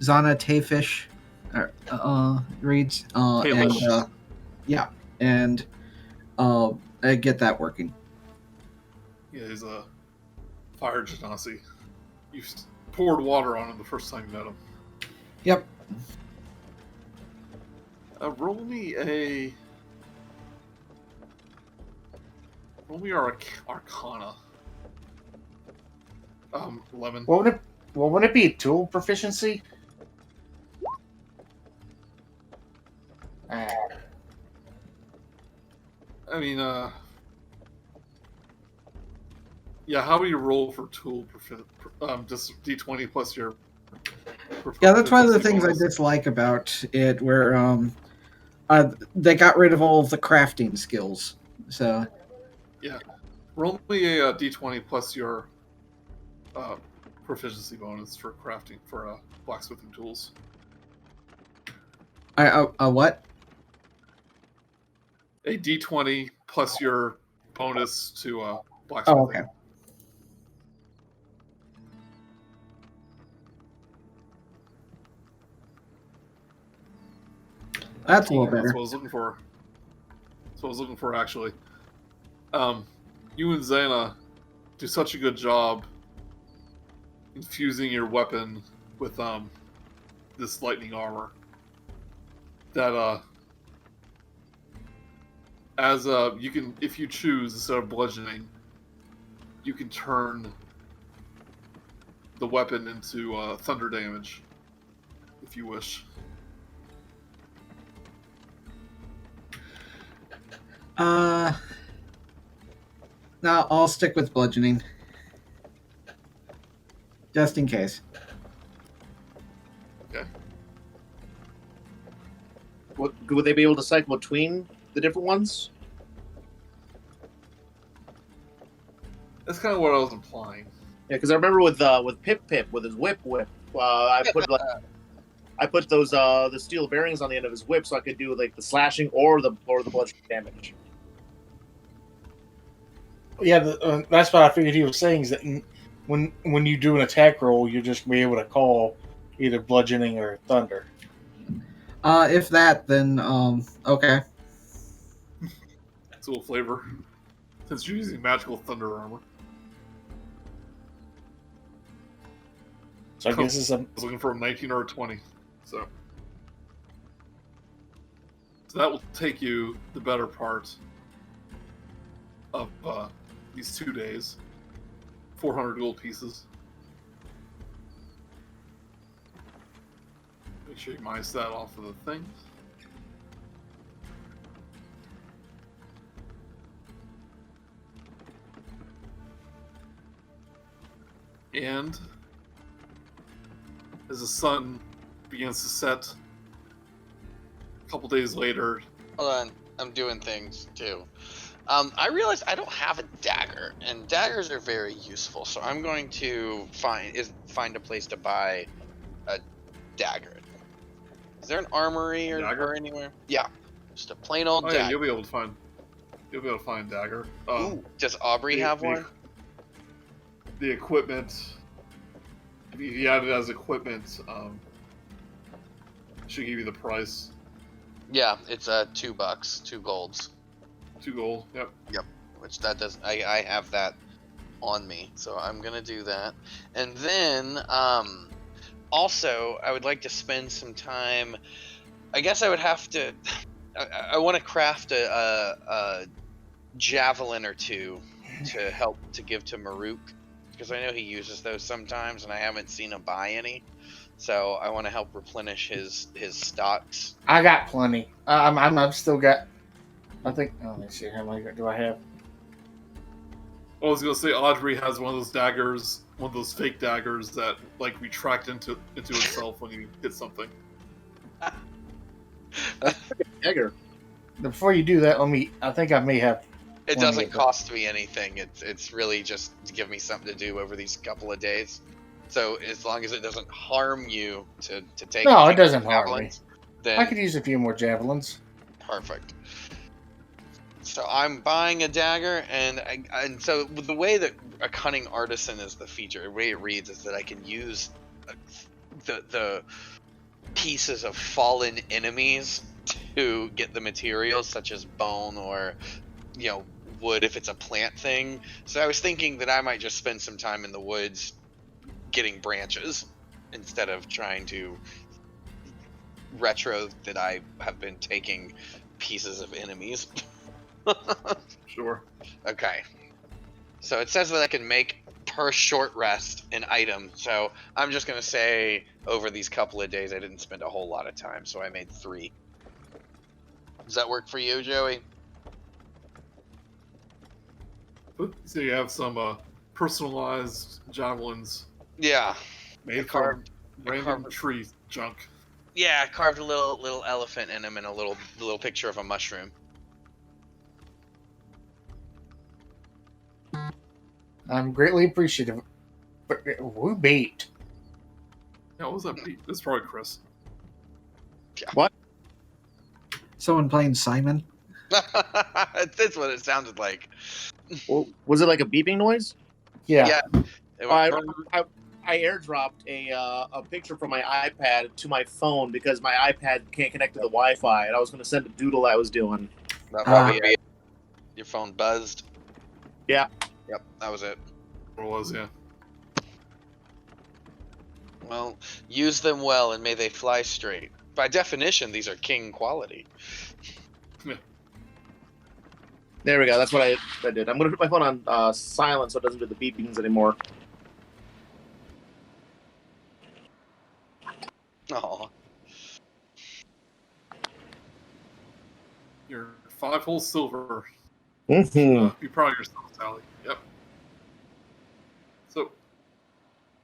Tayfish, reads Taylish. and get that working. Yeah, he's a fire genasi. You poured water on him the first time you met him. Yep. Roll me Arcana. 11. What would it be? Tool proficiency? I mean, yeah. How do you roll for tool just D20 plus your. Yeah, that's one of the proficiency things I bonus? dislike about it, where they got rid of all of the crafting skills. So Roll me a D20 plus your proficiency bonus for crafting for blacksmithing tools. What? A D20 plus your bonus to blacksmithing. Oh, okay. That's a little That's better. what I was looking for. That's what I was looking for, actually. You and Xana do such a good job infusing your weapon with this lightning armor that you can, if you choose, instead of bludgeoning, you can turn the weapon into thunder damage if you wish. No, I'll stick with bludgeoning. Just in case. Okay. Would they be able to cycle between the different ones? That's kind of what I was implying. Yeah, because I remember with Pip with his whip, I put those the steel bearings on the end of his whip so I could do like the slashing or the bludgeoning damage. Yeah, that's what I figured he was saying, is that when you do an attack roll, you'll just be able to call either bludgeoning or thunder. If that, then okay. It's a little flavor. Since you're using magical thunder armor. So I guess it's I was looking for a 19 or a 20. So that will take you the better part of these 2 days. 400 gold pieces. Make sure you minus that off of the thing. And as the sun begins to set, a couple days later. Hold on, I'm doing things too. I realized I don't have a dagger, and daggers are very useful. So I'm going to find a place to buy a dagger. Is there an armory or anywhere? Yeah, just a plain old dagger. Yeah, you'll be able to find dagger. Ooh, does Aubrey have one? The equipment. If you add it as equipment, should give you the price. Yeah, it's $2, 2 golds. 2 gold. Yep. Which that does. I have that on me, so I'm gonna do that. And then also I would like to spend some time. I guess I would have to. I want to craft a javelin or two to help to give to Murook, because I know he uses those sometimes, and I haven't seen him buy any. So I want to help replenish his stocks. I got plenty. I've still got. I think. Oh, let me see. How many do I have? I was gonna say Audrey has one of those daggers, one of those fake daggers that like retract into itself when you hit something. Dagger. Before you do that, I think I may have. It doesn't cost me anything. It's really just to give me something to do over these couple of days. So as long as it doesn't harm you to take. No, it doesn't harm me. Then I could use a few more javelins. Perfect. So I'm buying a dagger, and so the way that a cunning artisan is the feature, the way it reads is that I can use the pieces of fallen enemies to get the materials, such as bone or wood if it's a plant thing. So I was thinking that I might just spend some time in the woods getting branches instead of trying to retro that I have been taking pieces of enemies. Sure. Okay. So it says that I can make per short rest an item. So I'm just going to say over these couple of days I didn't spend a whole lot of time, so I made 3. Does that work for you, Joey? So you have some personalized javelins Yeah. made from random tree junk. Yeah, I carved a little elephant in them and a little picture of a mushroom. I'm greatly appreciative. But who bait? Yeah, what was that beat? This is probably Chris. Someone playing Simon. That's what it sounded like. Well, was it like a beeping noise? Yeah. I airdropped a picture from my iPad to my phone because my iPad can't connect to the Wi-Fi, and I was going to send a doodle I was doing. That probably it. Your phone buzzed. Yeah. Yep, that was it. It was, yeah. Well, use them well, and may they fly straight. By definition, these are king quality. There we go. That's what I did. I'm going to put my phone on silent so it doesn't do the beepings anymore. Aw. You're 5 whole silver. Mm-hmm. Be proud of yourself, Sally. Yep. So, a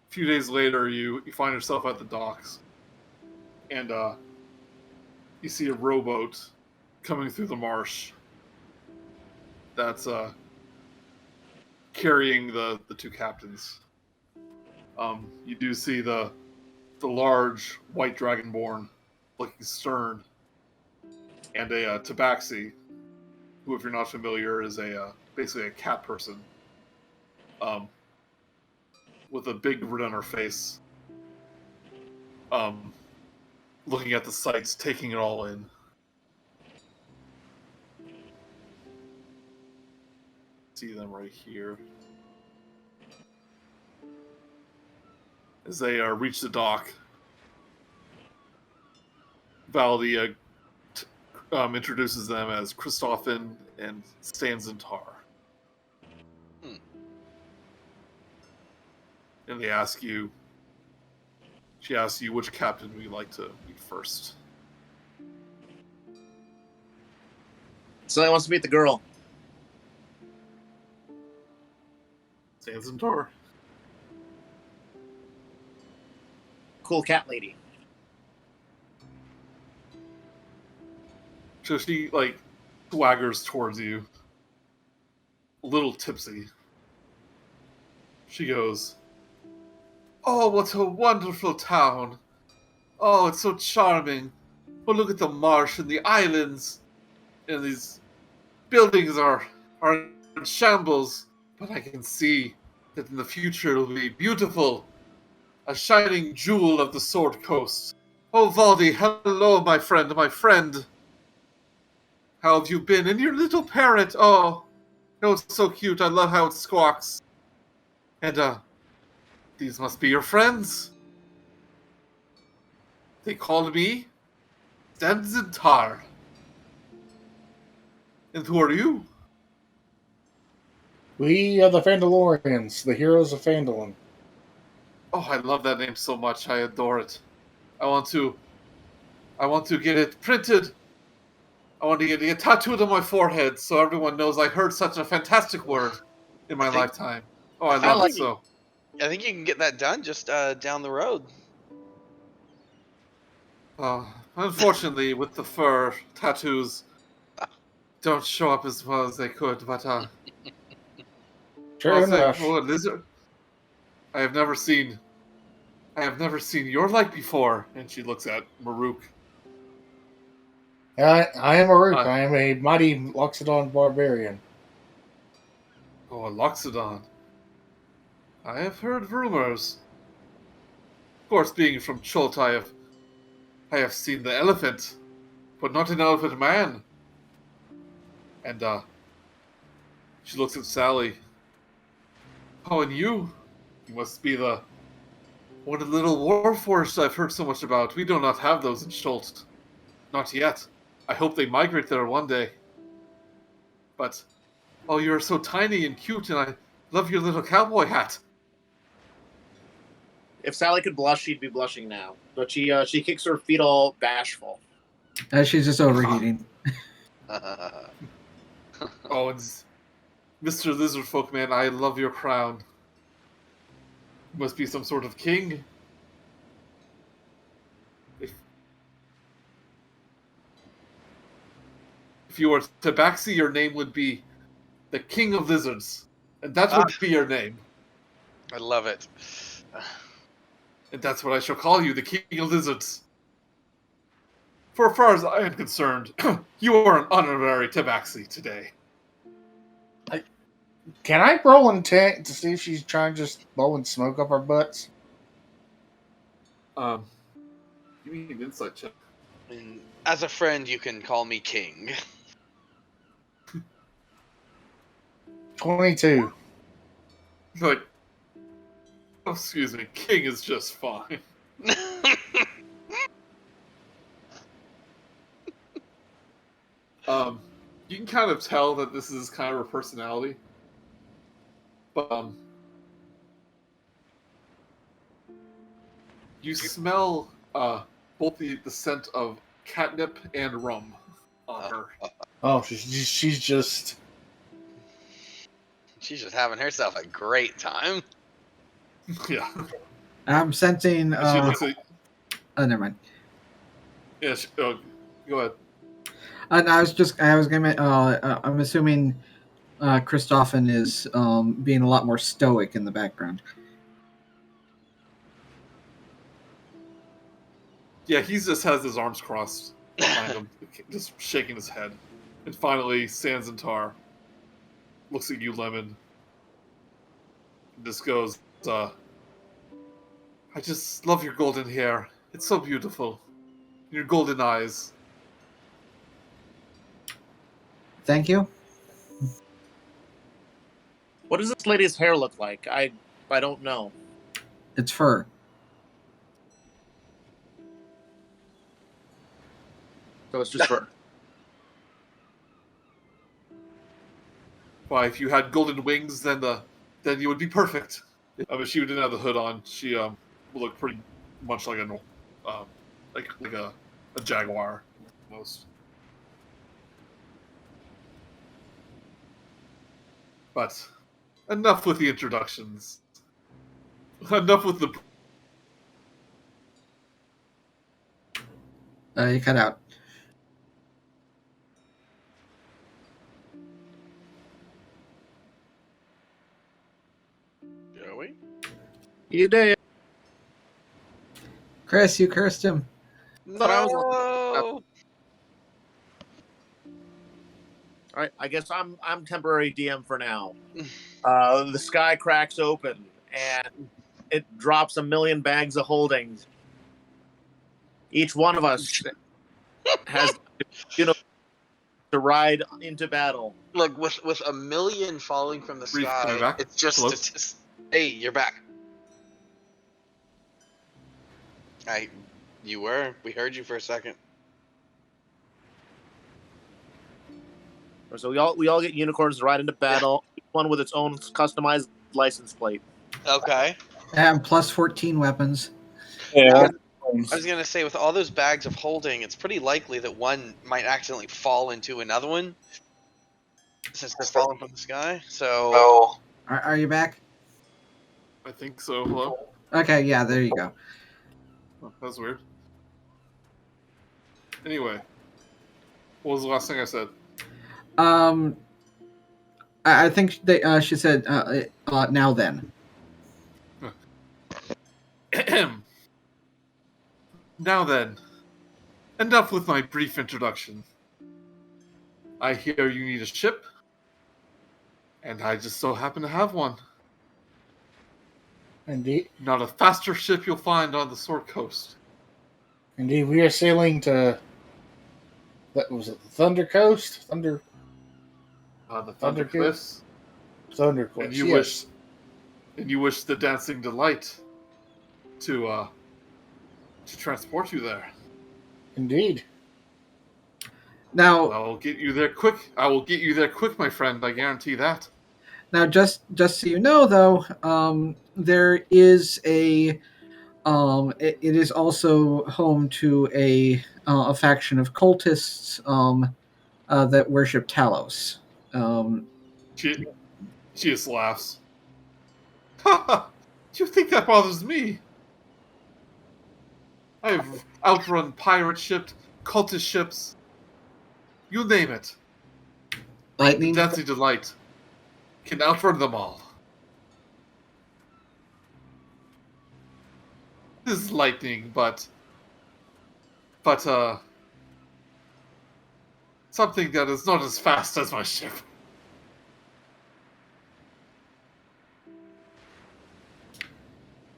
few days later, you find yourself at the docks, and you see a rowboat coming through the marsh that's carrying the 2 captains. You do see the large white dragonborn looking stern, and a tabaxi, who, if you're not familiar, is basically a cat person, with a big grin on her face, looking at the sights, taking it all in. See them right here. As they reach the dock, Valdi introduces them as Kristoffen and Stanzentar. And they ask you, she asks you which captain we'd like to meet first. So he wants to meet the girl. Stanzentar. Cool cat lady. So she, swaggers towards you, a little tipsy. She goes, "Oh, what a wonderful town. Oh, it's so charming. Oh, look at the marsh and the islands. And these buildings are in shambles. But I can see that in the future it'll be beautiful. A shining jewel of the Sword Coast. Oh, Valdi, hello, my friend, my friend. How have you been? And your little parrot, oh, it's so cute. I love how it squawks. And, these must be your friends. They called me Zyzzyx. And who are you? We are the Fandalorians, the heroes of Phandalin. Oh, I love that name so much. I adore it. I want to get it printed. I want to get it tattooed on my forehead so everyone knows I heard such a fantastic word in my lifetime. Oh, I love it so. I think you can get that done just down the road. Unfortunately, with the fur, tattoos don't show up as well as they could, but, True enough. Lizard, I have never seen your like before. And she looks at Murook. I am Murook. I am a mighty Loxodon Barbarian. Oh, a Loxodon. I have heard rumors. Of course, being from Chult, I have seen the elephant, but not an elephant man. And, she looks at Sally. Oh, and you must be one of the little Warforged I've heard so much about. We do not have those in Chult. Not yet. I hope they migrate there one day. But, oh, you're so tiny and cute, and I love your little cowboy hat. If Sally could blush, she'd be blushing now. But she kicks her feet all bashful. She's just overheating. Oh, and Mr. Lizardfolk, man, I love your crown. You must be some sort of king. If you were Tabaxi, your name would be the King of Lizards. And that would be your name. I love it. And that's what I shall call you, the King of Lizards. For as far as I am concerned, you are an honorary Tabaxi today. Can I roll intent to see if she's trying to just blow and smoke up our butts? You mean an insight check? And as a friend, you can call me King. 22. Like, oh, excuse me, King is just fine. You can kind of tell that this is kind of her personality. But, you smell, both the scent of catnip and rum on her. Oh, she's just... She's just having herself a great time. Yeah. I'm sensing. She looks at, Oh, never mind. yeah, go ahead. And I was gonna. I'm assuming Kristoffen is being a lot more stoic in the background. Yeah, he just has his arms crossed behind him, just shaking his head. And finally, Sanzantar looks at you, Lemon, and just goes, I just love your golden hair. It's so beautiful. Your golden eyes. Thank you. What does this lady's hair look like? I don't know. It's fur. So it's just fur. Why, if you had golden wings, then you would be perfect. If she didn't have the hood on, she would look pretty much like a jaguar, almost. But enough with the introductions. Enough with the. You cut out. Joey? You did. Chris, you cursed him. No! All right, I guess I'm temporary DM for now. The sky cracks open and it drops 1 million bags of holdings. Each one of us has, to ride into battle. Look, with 1 million falling from the sky, Back. it's just Hello? Hey, you're back. You were. We heard you for a second. So we all get unicorns to ride into battle, each one with its own customized license plate. Okay. And plus 14 weapons. Yeah. I was gonna say, with all those bags of holding, it's pretty likely that one might accidentally fall into another one, since they're falling from the sky. So. Are you back? I think so. Hello? Okay, yeah, there you go. Oh, that's weird. Anyway, what was the last thing I said? I think she said, now then. Now then, enough with my brief introduction. I hear you need a ship, and I just so happen to have one. Indeed. Not a faster ship you'll find on the Sword Coast. Indeed, we are sailing to. What was it? The Thunder Coast? The Thunder Cliffs. Thunder Cliffs. And you wish the Dancing Delight to transport you there. Indeed. Now, I will get you there quick. My friend. I guarantee that. now, just so you know, though, there is a. It is also home to a faction of cultists that worship Talos. She just laughs. Ha! Do you think that bothers me? I've outrun pirate ships, cultist ships. You name it. Lightning. Dancing Delight can outrun them all. This is lightning, but something that is not as fast as my ship.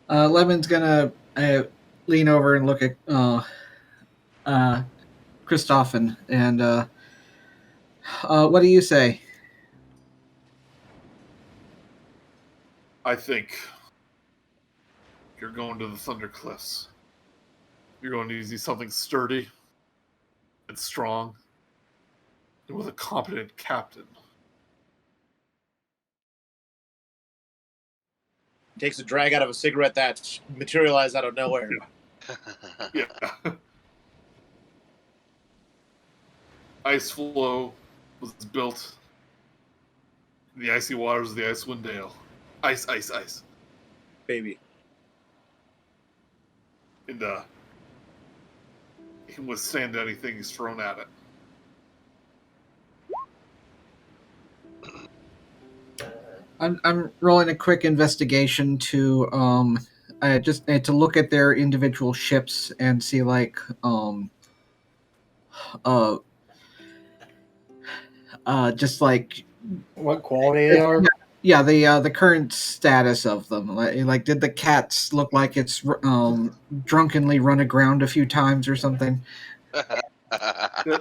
Lemon's gonna lean over and look at Kristoffen and what do you say? I think you're going to the Thunder Cliffs. You're going to use something sturdy and strong, and with a competent captain. Takes a drag out of a cigarette that materialized out of nowhere. Yeah. Ice Flow was built in the icy waters of the Icewind Dale. Ice, ice, ice. Baby. And it can withstand anything he's thrown at it. I'm rolling a quick investigation to just to look at their individual ships and see just like What quality they are? yeah the current status of them. Like did the cats look like it's drunkenly run aground a few times or something?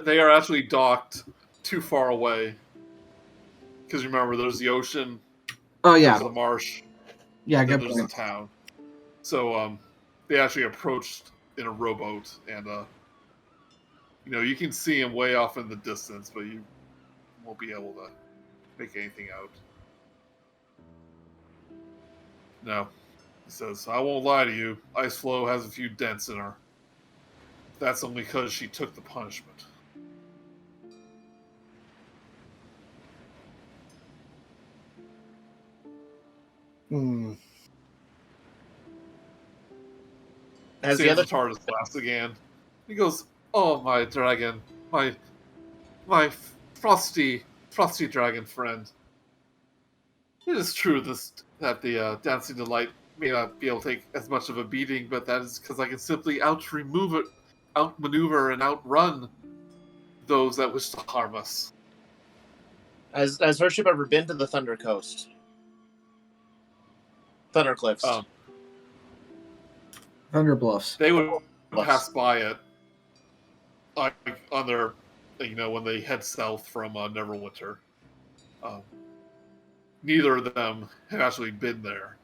They are actually docked too far away. Because remember, there's the ocean, Oh yeah, there's the marsh, yeah, then good there's point. the town. So they actually approached in a rowboat, and you can see him way off in the distance, but you won't be able to make anything out. No. He says, I won't lie to you, Ice Flow has a few dents in her. That's only because she took the punishment. As the other TARDIS laughs again. He goes, "Oh, my dragon, my frosty dragon friend. It is true that the Dancing Delight may not be able to take as much of a beating, but that is because I can simply outmaneuver, and outrun those that wish to harm us." Has her ship ever been to the Thunder Coast? Thunder Cliffs. Thunder Bluffs. They would pass by it, like on their, when they head south from Neverwinter. Neither of them have actually been there.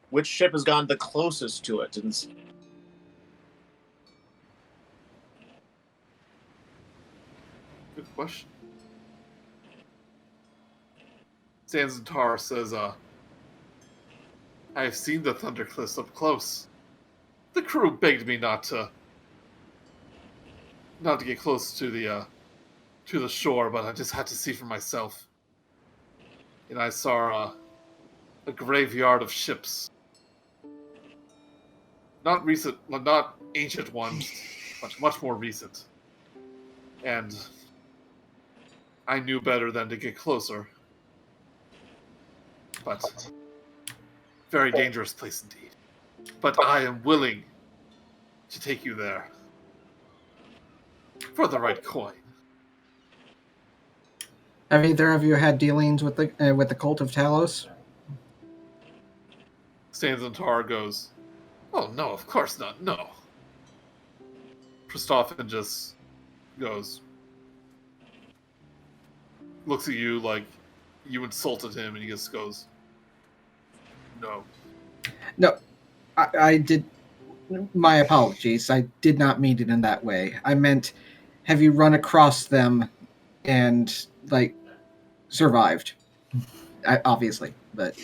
Which ship has gone the closest to it? And Good question. Zanzibar says, I have seen the Thundercliffs up close. The crew begged me not to get close to the shore, but I just had to see for myself. And I saw a graveyard of ships. Not ancient ones, but much more recent. And I knew better than to get closer. But very dangerous place indeed. But I am willing to take you there. For the right coin. Have either of you had dealings with the Cult of Talos? Stanzantar goes, "Oh no, of course not, no." Kristoffen just goes, looks at you like you insulted him, and he just goes, "No." No, I did. My apologies. I did not mean it in that way. I meant, have you run across them and, like, survived? Obviously, but...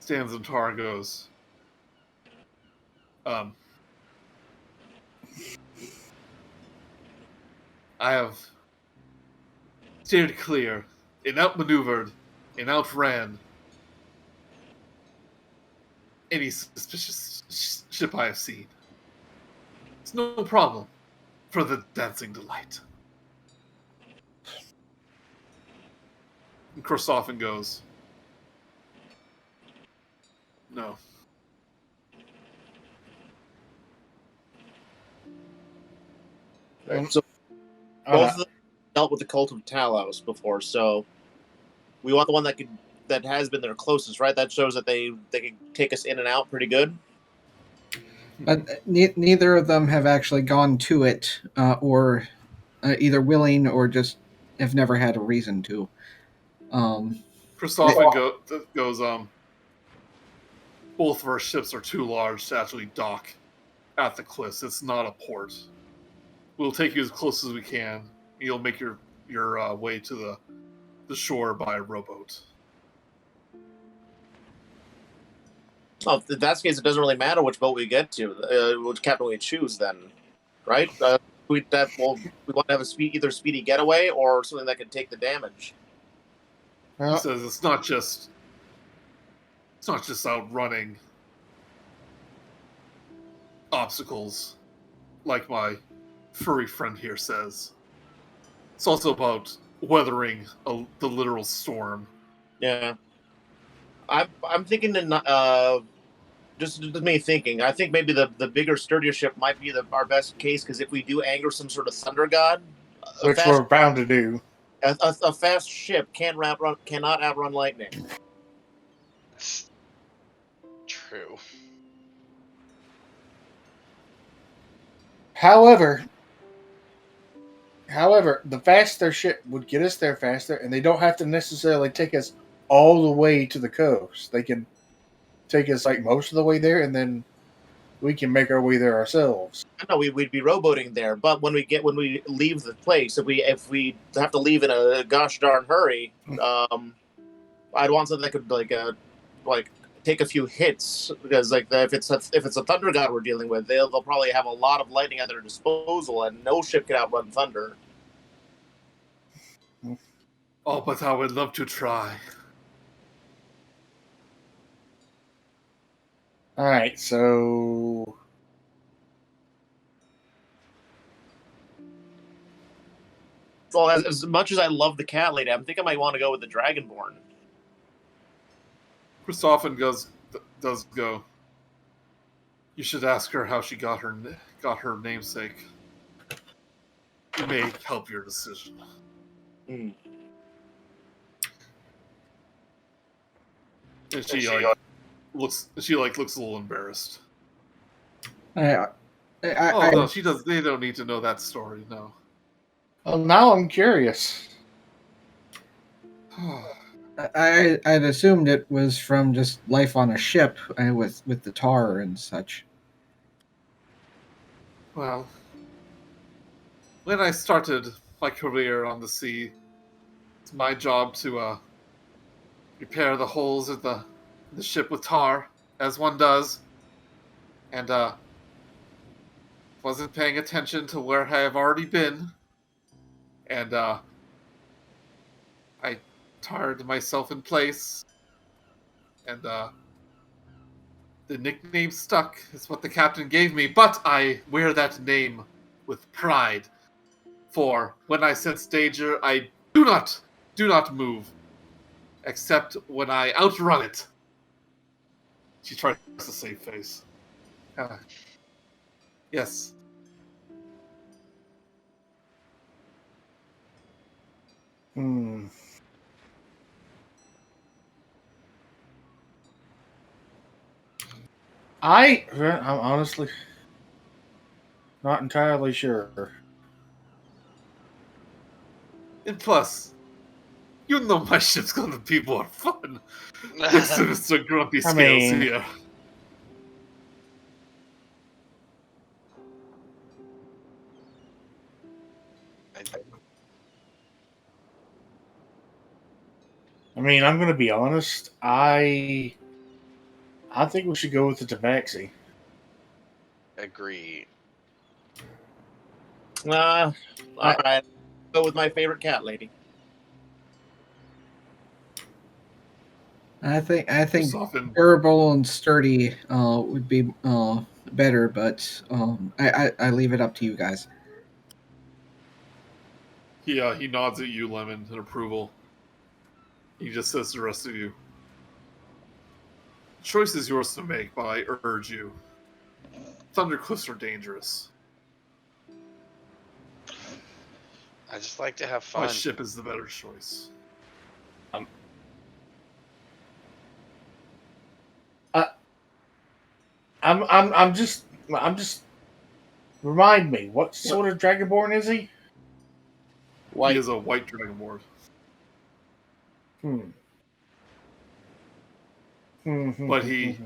Stanzantar goes, I have steered clear and outmaneuvered and outran any suspicious ship I have seen. It's no problem for the dancing delight. And Kristoffen goes, "No." so both of them dealt with the Cult of Talos before, so we want the one that has been their closest, right? That shows that they can take us in and out pretty good. But neither of them have actually gone to it, or either willing or just have never had a reason to. Kristoffen goes, both of our ships are too large to actually dock at the cliffs. It's not a port. We'll take you as close as we can. You'll make your way to the shore by rowboat. Oh, if that's the case, it doesn't really matter which boat we get to, which captain we choose, then, right? We want to have either speedy getaway or something that can take the damage. He says it's not just outrunning obstacles, like my furry friend here says. It's also about weathering the literal storm. Yeah, I'm thinking just me thinking. I think maybe the bigger, sturdier ship might be our best case, because if we do anger some sort of thunder god, which we're bound to do, a fast ship cannot outrun lightning. That's true. However, the faster ship would get us there faster, and they don't have to necessarily take us all the way to the coast. They can take us like most of the way there, and then we can make our way there ourselves. I know we'd be rowboating there, but when we leave the place, if we have to leave in a gosh darn hurry, I'd want something that could like take a few hits, because if it's a thunder god we're dealing with, they'll probably have a lot of lightning at their disposal, and no ship can outrun thunder. Oh, but I would love to try. All right, so Well, as much as I love the cat lady, I think I might want to go with the Dragonborn. Kristoffen does go, "You should ask her how she got her namesake. It may help your decision." Mm. And she looks a little embarrassed. No, she does. They don't need to know that story. No. well, now I'm curious. I'd assumed it was from just life on a ship with the tar and such. Well, when I started my career on the sea, it's my job to repair the holes in the ship with tar, as one does, and wasn't paying attention to where I have already been, and I tarred myself in place, and the nickname stuck. Is what the captain gave me, but I wear that name with pride. For when I sense danger, I do not move, except when I outrun it. She tries to save face. Yes. Hmm. I'm honestly not entirely sure. And plus, you know my ship's gonna be more fun. Thanks to Mr. Grumpy I Scales mean- here. I mean, I'm going to be honest. I think we should go with the tabaxi. Agreed. All right. Go with my favorite cat lady. I think Soften. durable and sturdy would be better, but I leave it up to you guys. He nods at you, Lemon, in approval. He just says to the rest of you, "The choice is yours to make, but I urge you. Thundercliffs are dangerous. I just like to have My fun. ship is the better choice." I'm just. Remind me, what sort of dragonborn is he? He is a white dragonborn. But he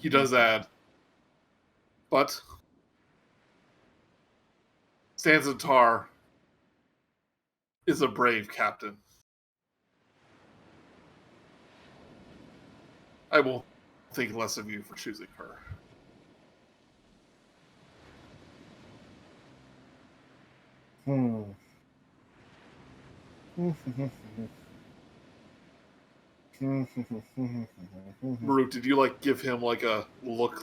does add, but Sanzatar is a brave captain. I won't think less of you for choosing her. Murook, did you give him a look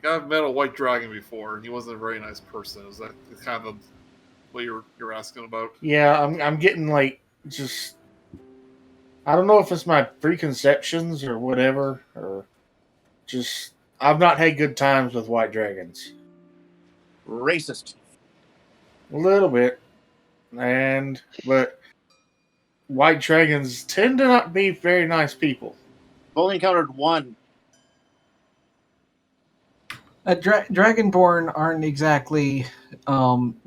I've met a white dragon before and he wasn't a very nice person? Is that kind of what you're asking about? Yeah, I'm getting just. I don't know if it's my preconceptions or whatever, or just I've not had good times with white dragons. Racist. A little bit, but white dragons tend to not be very nice people. I've only encountered one. Dragonborn aren't exactly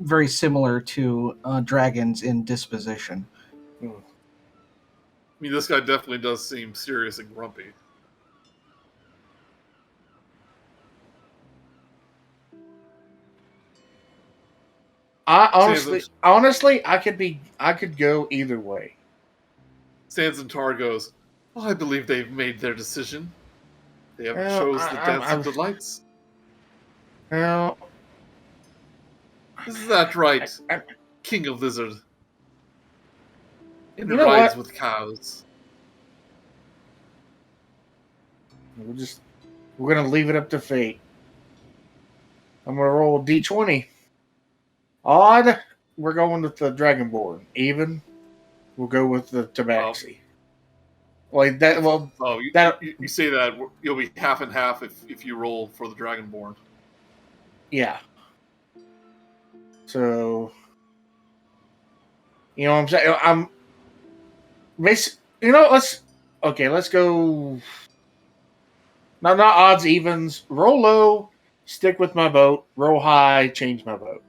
very similar to dragons in disposition. I mean, this guy definitely does seem serious and grumpy. Honestly, I could go either way. Sanzantar goes, "Well, I believe they've made their decision. They have Well, chose the dance of delights. Well, Is that right, King of Lizard? And You know rides what? with cows." We're gonna leave it up to fate. I'm gonna roll a d20. Odd, we're going with the dragonborn. Even, we'll go with the tabaxi. You say that you'll be half and half if you roll for the dragonborn. Yeah. So, you know what I'm saying? Let's go. Not odds, evens. Roll low, stick with my boat. Roll high, change my boat.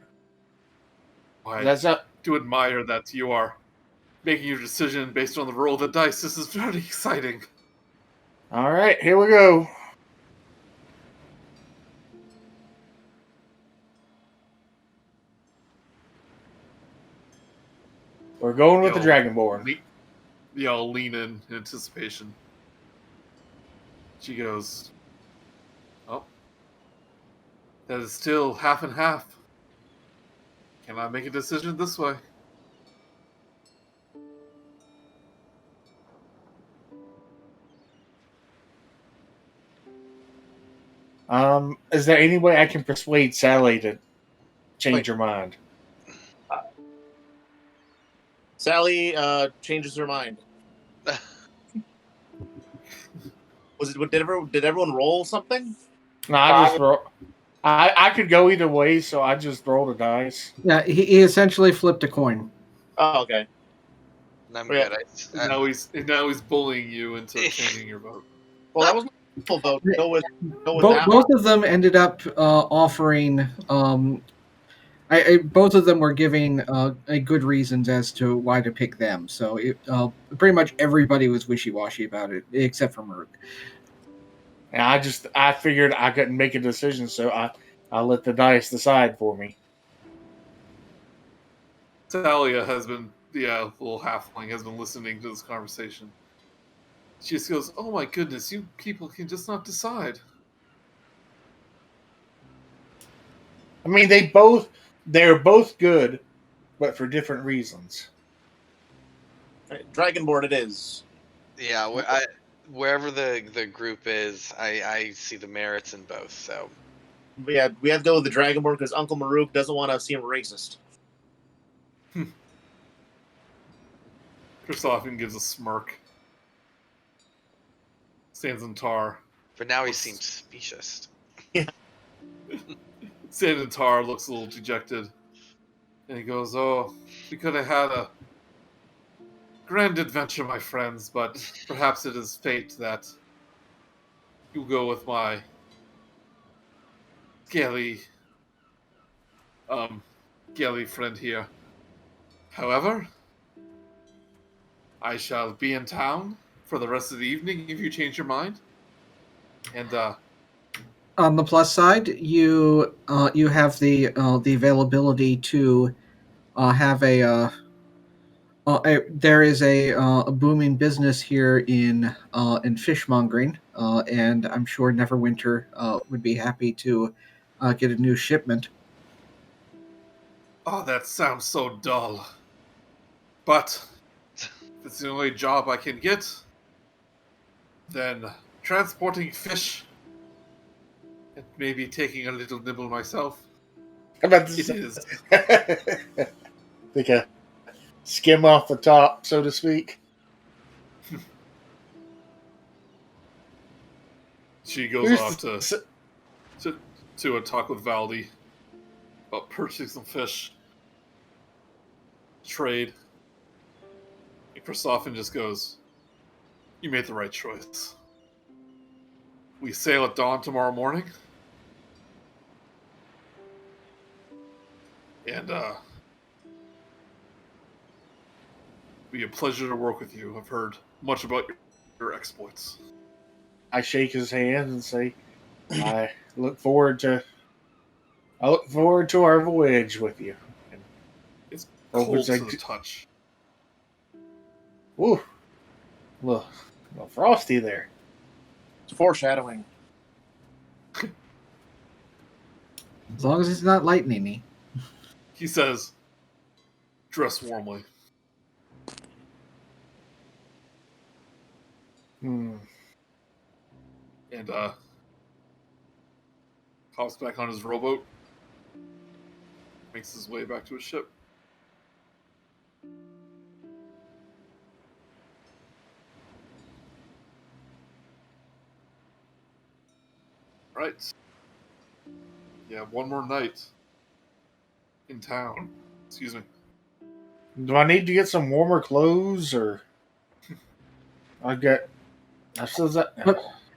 Why? That's up. do admire that you are making your decision based on the roll of the dice. This is very exciting. All right, here we go. We're going with the Dragonborn. Y'all lean in anticipation. She goes, "Oh, that is still half and half. Can I make a decision this way?" Is there any way I can persuade Sally to change her mind? Sally changes her mind. Did everyone roll something? No, I just roll. I could go either way, so I just rolled a dice. Yeah, he essentially flipped a coin. Oh, okay. I'm Yeah. good. Now he's bullying you into changing your vote. Well, that was my full vote. Go with Both of them ended up offering. Both of them were giving a good reasons as to why to pick them. So pretty much everybody was wishy-washy about it, except for Murook. And I figured I couldn't make a decision, so I let the dice decide for me. Talia has been, little halfling has been listening to this conversation. She just goes, "Oh my goodness, you people can just not decide." I mean, they're both good, but for different reasons. Dragonborn it is. Yeah, wherever the group is, I see the merits in both. So Yeah, we have to go with the Dragonborn because Uncle Murook doesn't want to seem racist. Kristoffen gives a smirk. Stands in tar. for now, he seems specious. Stands in tar, looks a little dejected. And he goes, "Oh, we could have had a grand adventure, my friends, but perhaps it is fate that you go with my scaly friend here. However, I shall be in town for the rest of the evening if you change your mind. And On the plus side, you have the availability to have there is a booming business here in fishmongering, and I'm sure Neverwinter would be happy to get a new shipment. oh, that sounds so dull. But if it's the only job I can get, then transporting fish and maybe taking a little nibble myself, How about it this? is. Like a skim off the top, so to speak. She goes Here's off the- to a talk with Valdi about purchasing some fish. Trade. And Kristoffen just goes, "You made the right choice. We sail at dawn tomorrow morning. And be a pleasure to work with you. I've heard much about your exploits." I shake his hand and say, I look forward to our voyage with you. And It's opens cold a- to the touch. Ooh, a little frosty there. It's foreshadowing. As long as it's not lightning-y. He says, "Dress warmly." And hops back on his rowboat. Makes his way back to his ship. Right. Yeah, one more night in town. Excuse me. Do I need to get some warmer clothes, or I still that?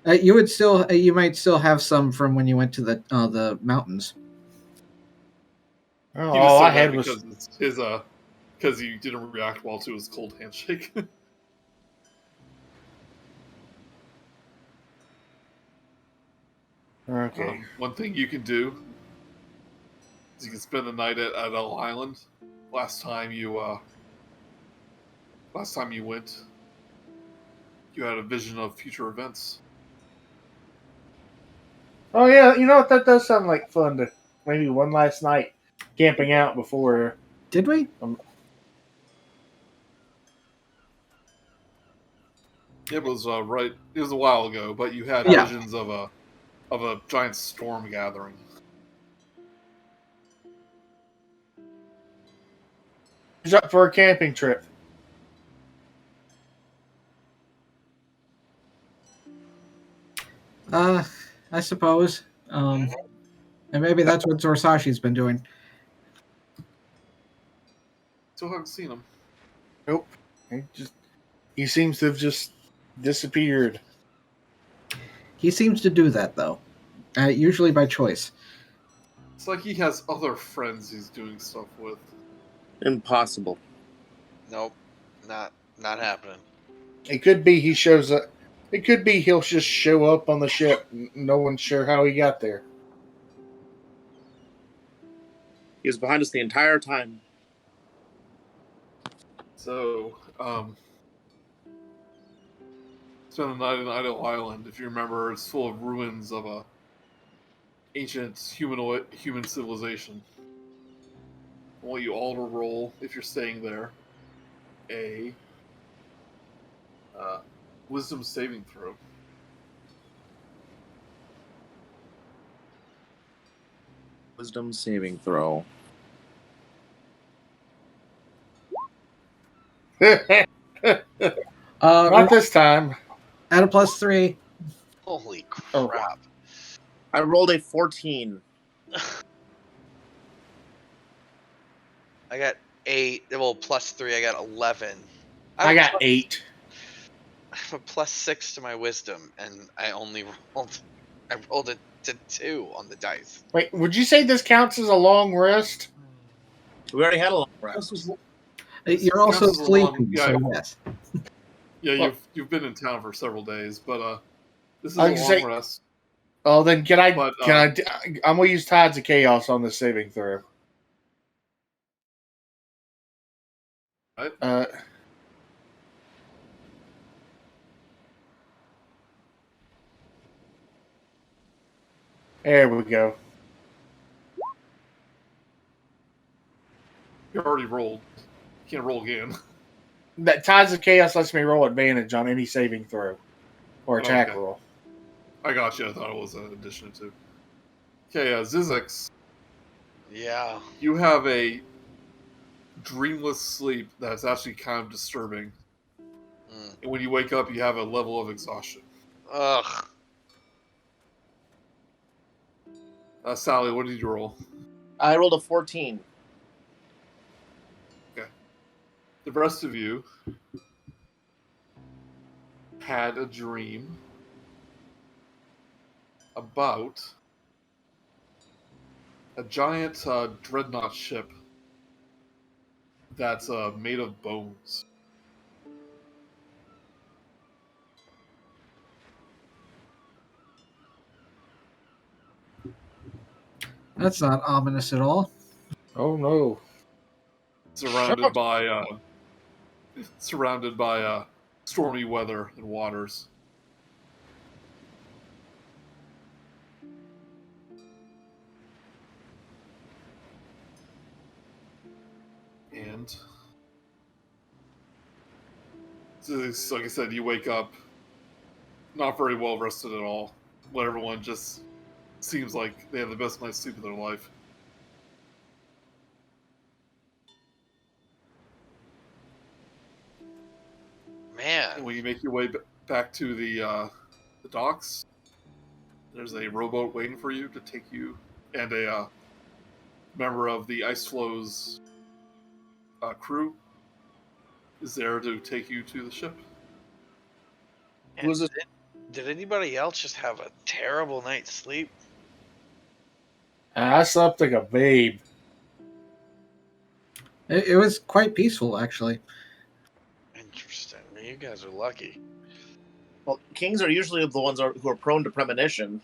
You might still have some from when you went to the mountains. Oh, He just all said I that had was because it's because you didn't react well to his cold handshake. Okay. One thing you can do is you can spend the night at Idle Island. Last time you went, you had a vision of future events. Oh yeah, you know what? That does sound like fun to maybe one last night camping out before. Did we? It was right. It was a while ago, but you had Yeah. visions of a giant storm gathering. Who's up for a camping trip? I suppose. And maybe that's what Zorsashi's been doing. Still haven't seen him. Nope. He seems to have just disappeared. He seems to do that though, usually by choice. It's like he has other friends he's doing stuff with. Impossible. Nope, not happening. It could be he shows up. It could be he'll just show up on the ship. No one's sure how he got there. He was behind us the entire time. So, spend the night in Idle Island. If you remember, it's full of ruins of a ancient human civilization. I want you all to roll, if you're staying there, a wisdom saving throw. Wisdom saving throw. Not this time. At a +3. Holy crap! Oh. I rolled a 14. I got 8. Well, +3. I got 11. I got 8. I have a +6 to my wisdom, and I only rolled. I rolled it to 2 on the dice. Wait, would you say this counts as a long rest? We already had a long rest. You're also Counts as a long- sleeping, yeah. so yes. Yeah, Well- you've been in town for several days, but this is I a was long gonna say- rest. Oh, then But, I'm gonna use Tides of Chaos on the saving throw. Right? There we go. You already rolled. You can't roll again. That Tides of Chaos lets me roll advantage on any saving throw or attack Okay. roll. I got you. I thought it was an addition to. Okay, Zyzzyx, Yeah. you have a dreamless sleep that's actually kind of disturbing. Mm. And when you wake up, you have a level of exhaustion. Ugh. Sally, what did you roll? I rolled a 14. The rest of you had a dream about a giant dreadnought ship that's made of bones. That's not ominous at all. Oh no. Surrounded by stormy weather and waters. And so it's, like I said, you wake up not very well rested at all. But everyone just seems like they have the best night's sleep of their life. And Man. when you make your way back to the docks, there's a rowboat waiting for you to take you, and a member of the Ice Flow's crew is there to take you to the ship. And Was it- did anybody else just have a terrible night's sleep? I slept like a babe. It was quite peaceful, actually. Interesting. You guys are lucky. Well, kings are usually the ones who are prone to premonition.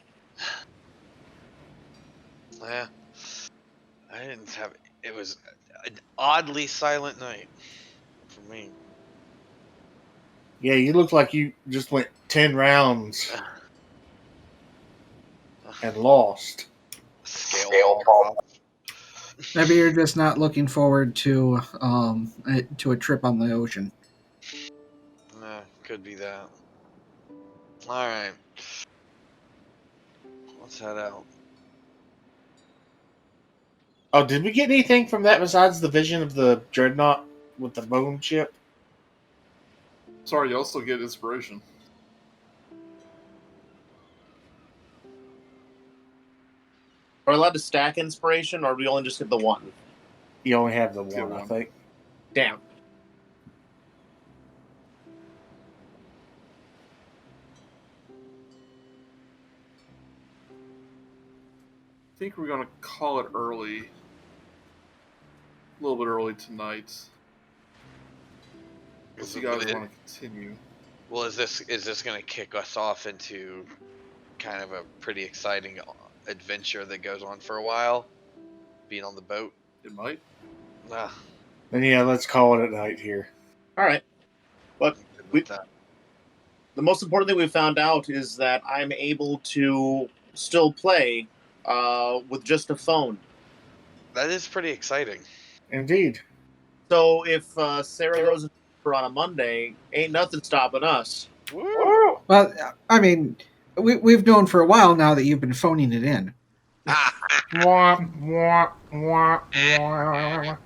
Yeah. I didn't have. It was an oddly silent night for me. Yeah, you look like you just went 10 rounds and lost. Scale fall. Maybe you're just not looking forward to a trip on the ocean. Could be that. All right. Let's head out. Oh, did we get anything from that besides the vision of the dreadnought with the bone chip? Sorry, you also get inspiration. Are we allowed to stack inspiration, or we only just get the one? You only have the Yeah, one, I one. think. Damn. I think we're gonna call it early. A little bit early tonight. Unless you guys want to continue. Well, is this going to kick us off into kind of a pretty exciting adventure that goes on for a while? Being on the boat? It might. Nah. Then yeah, let's call it at night here. All right. But I'm good with that. the most important thing we found out is that I'm able to still play with just a phone. That is pretty exciting. Indeed. So if Sarah goes on a Monday, ain't nothing stopping us. Woo! Well, I mean, we've known for a while now that you've been phoning it in. Wah, wah, wah, wah.